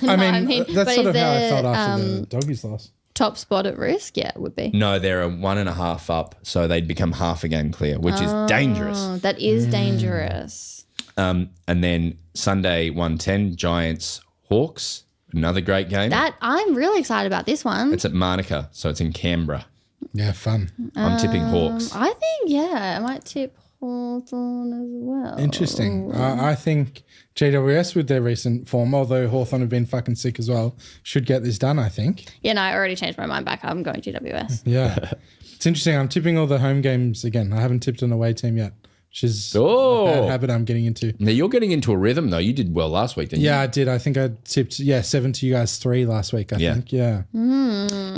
I mean, that's but sort is of how I there, felt after the Doggies loss. top spot at risk? Yeah, it would be. No, they're a 1.5 up, so they'd become half a game clear, which is dangerous. Oh, that is dangerous. And then Sunday 1:10, Giants Hawks, another great game. I'm really excited about this one. It's at Monica, so it's in Canberra. Yeah, fun. I'm tipping Hawks. I think, I might tip Hawthorn as well. Interesting. I think GWS, with their recent form, although Hawthorn have been fucking sick as well, should get this done, I think. Yeah, no, I already changed my mind back. I'm going GWS. Yeah. It's interesting. I'm tipping all the home games again. I haven't tipped an away team yet, which is Oh. a bad habit I'm getting into. Now you're getting into a rhythm though. You did well last week, didn't Yeah, I did. I think I tipped, 7 to you guys, 3 last week, I think. Yeah. you?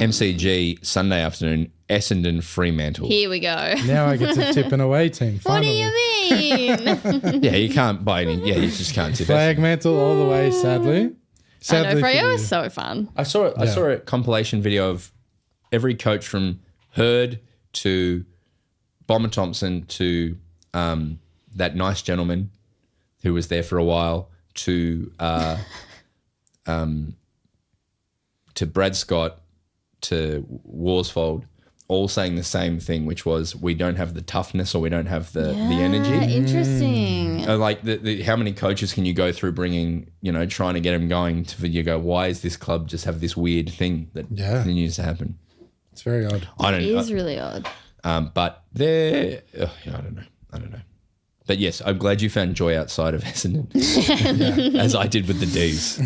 MCG Sunday afternoon, Essendon Fremantle. Here we go. Now I get to tip an away team. What do Finally. you mean? Yeah, you can't buy any. Yeah, you just can't tip. Flag mantle all the way, sadly. I know, Sadly for Freo you. is so fun. I saw a compilation video of every coach from Hurd to Bomber Thompson to that nice gentleman who was there for a while to Brad Scott to Worsfold, all saying the same thing, which was we don't have the toughness or we don't have the energy. Interesting. Like how many coaches can you go through bringing, trying to get them going to you go, why is this club just have this weird thing that continues to happen? It's very odd. It is really odd. But they're, I don't know. But yes, I'm glad you found joy outside of Essendon, as I did with the D's.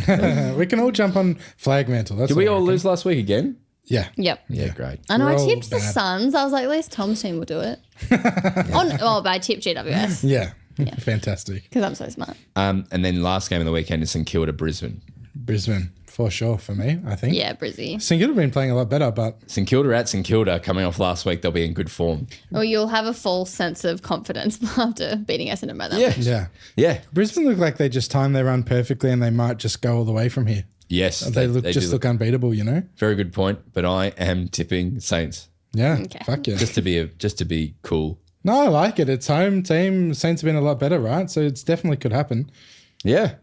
We can all jump on flag mantle. That's Did we what I all reckon. lose last week again? Yeah. Yep. Yeah, great. I know. We're I all tipped the bad. Suns. I was like, at least Tom's team will do it. But I tipped GWS Yeah. Fantastic. because I'm so smart. And then last game of the weekend is St Kilda Brisbane. Brisbane, for sure, for me, I think. Yeah, Brizzy. St Kilda have been playing a lot better, but St Kilda at St Kilda coming off last week, they'll be in good form. Or you'll have a false sense of confidence after beating Essendon by that much. yeah. Brisbane look like they just timed their run perfectly and they might just go all the way from here. Yes, They do look unbeatable, very good point. But I am tipping Saints Yeah. Okay. Fuck yeah. just to be cool. No, I like it. It's home team. Saints have been a lot better, right? So it's definitely could happen. Yeah.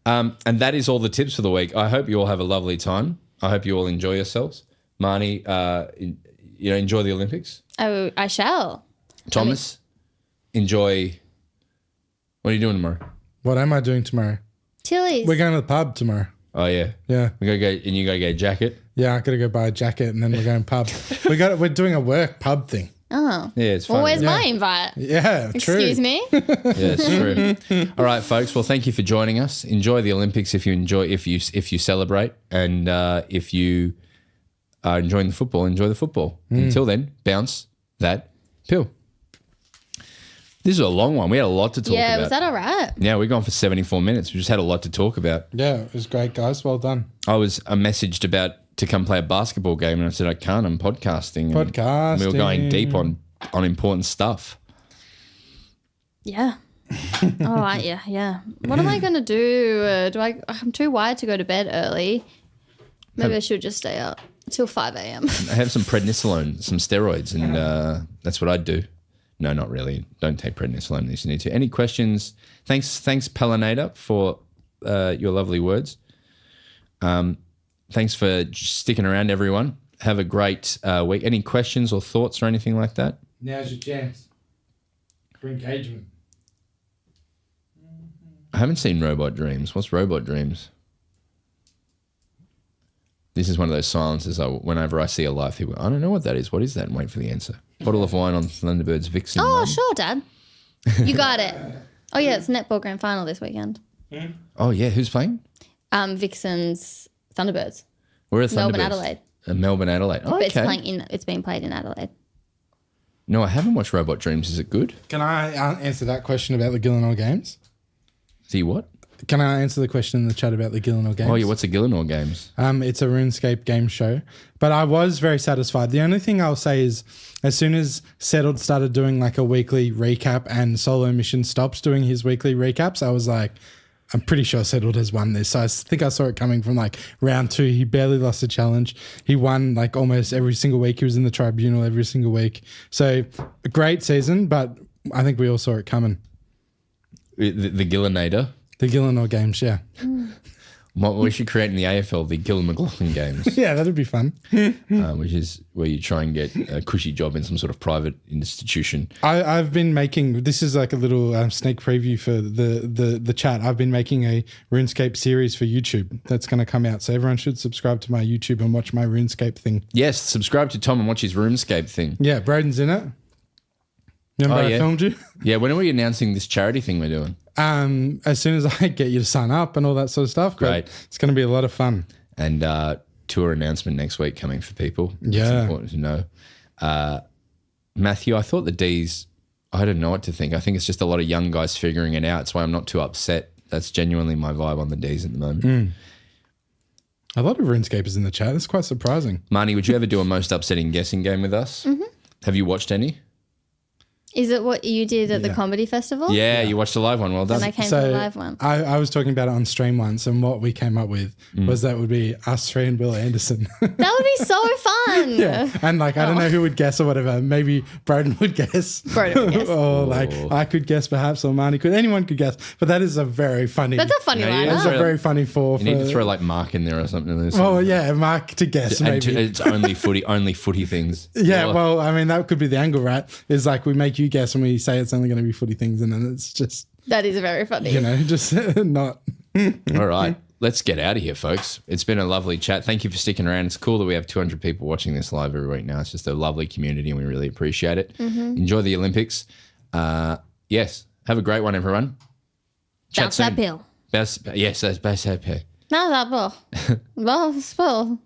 And that is all the tips for the week. I hope you all have a lovely time. I hope you all enjoy yourselves. Marnie, enjoy the Olympics. Oh, I shall. Thomas, enjoy What are you doing tomorrow? What am I doing tomorrow? Tilly's. We're going to the pub tomorrow. Oh yeah, Yeah. we gotta go, and you gotta get a jacket. Yeah, I got to go buy a jacket and then we're going pub. We're doing a work pub thing. Oh. Yeah, it's fun. Well, where's yeah. my invite? Yeah, true. Excuse me. Yeah, it's true. All right, folks. Well, thank you for joining us. Enjoy the Olympics if you celebrate, and if you are enjoying the football, enjoy the football. Until then, bounce that pill. This is a long one. We had a lot to talk about. Yeah, was that all right? Yeah, we're going for 74 minutes. We just had a lot to talk about. Yeah, it was great, guys. Well done. I was messaged about to come play a basketball game, and I said I can't. I'm podcasting. And Podcasting. we were going deep on important stuff. Yeah. Yeah. What am I going to do? I'm too wired to go to bed early. Maybe I should just stay up till 5 a.m. I have some prednisolone, some steroids, and that's what I'd do. No, not really. Don't take prednisolone unless you need to. Any questions? Thanks, Pelinator, for your lovely words. Thanks for sticking around, everyone. Have a great week. Any questions or thoughts or anything like that? Now's your chance for engagement. I haven't seen Robot Dreams. What's Robot Dreams? This is one of those silences. Whenever I see a live people, I don't know what that is. What is that? And wait for the answer. Bottle of wine on Thunderbird's Vixen. Oh, Mum. sure, Dad. You got it. Oh, yeah, it's netball grand final this weekend. Oh, yeah. Who's playing? Vixen's Thunderbirds. Where are Thunderbirds? Melbourne, Adelaide. Melbourne, Adelaide. Oh, But okay. it's being played in Adelaide. No, I haven't watched Robot Dreams. Is it good? Can I answer that question about the Gillinor games? See what? Can I answer the question in the chat about the Gillinor games? Oh, yeah. What's the Gillinor Games? It's a RuneScape game show, but I was very satisfied. The only thing I'll say is as soon as Settled started doing like a weekly recap and Solo Mission stops doing his weekly recaps, I was like, I'm pretty sure Settled has won this. So I think I saw it coming from like round 2. He barely lost a challenge. He won like almost every single week. He was in the tribunal every single week. So a great season, but I think we all saw it coming. The Gillinator. The Gillinor games, yeah. What we should create in the AFL, the Gillan McLaughlin Games, Yeah, that'd be fun. which is where you try and get a cushy job in some sort of private institution. I've been making, this is like a little sneak preview for the chat. I've been making a RuneScape series for YouTube that's going to come out. So everyone should subscribe to my YouTube and watch my RuneScape thing. Yes, subscribe to Tom and watch his RuneScape thing. Yeah, Broden's in it. Remember I yeah. filmed you? Yeah, when are we announcing this charity thing we're doing? As soon as I get you to sign up and all that sort of stuff. But Great. it's going to be a lot of fun. And tour announcement next week coming for people. Yeah. It's important to know. Matthew, I thought the D's, I don't know what to think. I think it's just a lot of young guys figuring it out. That's why I'm not too upset. That's genuinely my vibe on the D's at the moment. A lot of RuneScapers in the chat. It's quite surprising. Marnie, would you ever do a most upsetting guessing game with us? Mm-hmm. Have you watched any? Is it what you did at the comedy festival? Yeah, you watched the live one. Well done. And I came to the live one. I was talking about it on stream once, and what we came up with was that would be us three and Will Anderson. That would be so fun. Yeah, and like I don't know who would guess or whatever. Maybe Broden would guess. Broden would guess. Or like I could guess perhaps, or Marnie could. Anyone could guess. But that is a very funny. That's a funny Yeah, lineup. That's a very funny four. You need to throw like Mark in there or something. Oh yeah, Mark to guess And maybe. it's only footy things. Yeah, Well, well, I mean that could be the angle, right? Is like we make you guess and we say it's only going to be footy things, and then it's just That is very funny. just not. all right. Let's get out of here, folks. It's been a lovely chat. Thank you for sticking around. It's cool that we have 200 people watching this live every week now. It's just a lovely community and we really appreciate it. Enjoy the Olympics. Yes. Have a great one, everyone. Chat Bounce that soon. pill. Yes, that's best happy. No, that pill. Well, spill.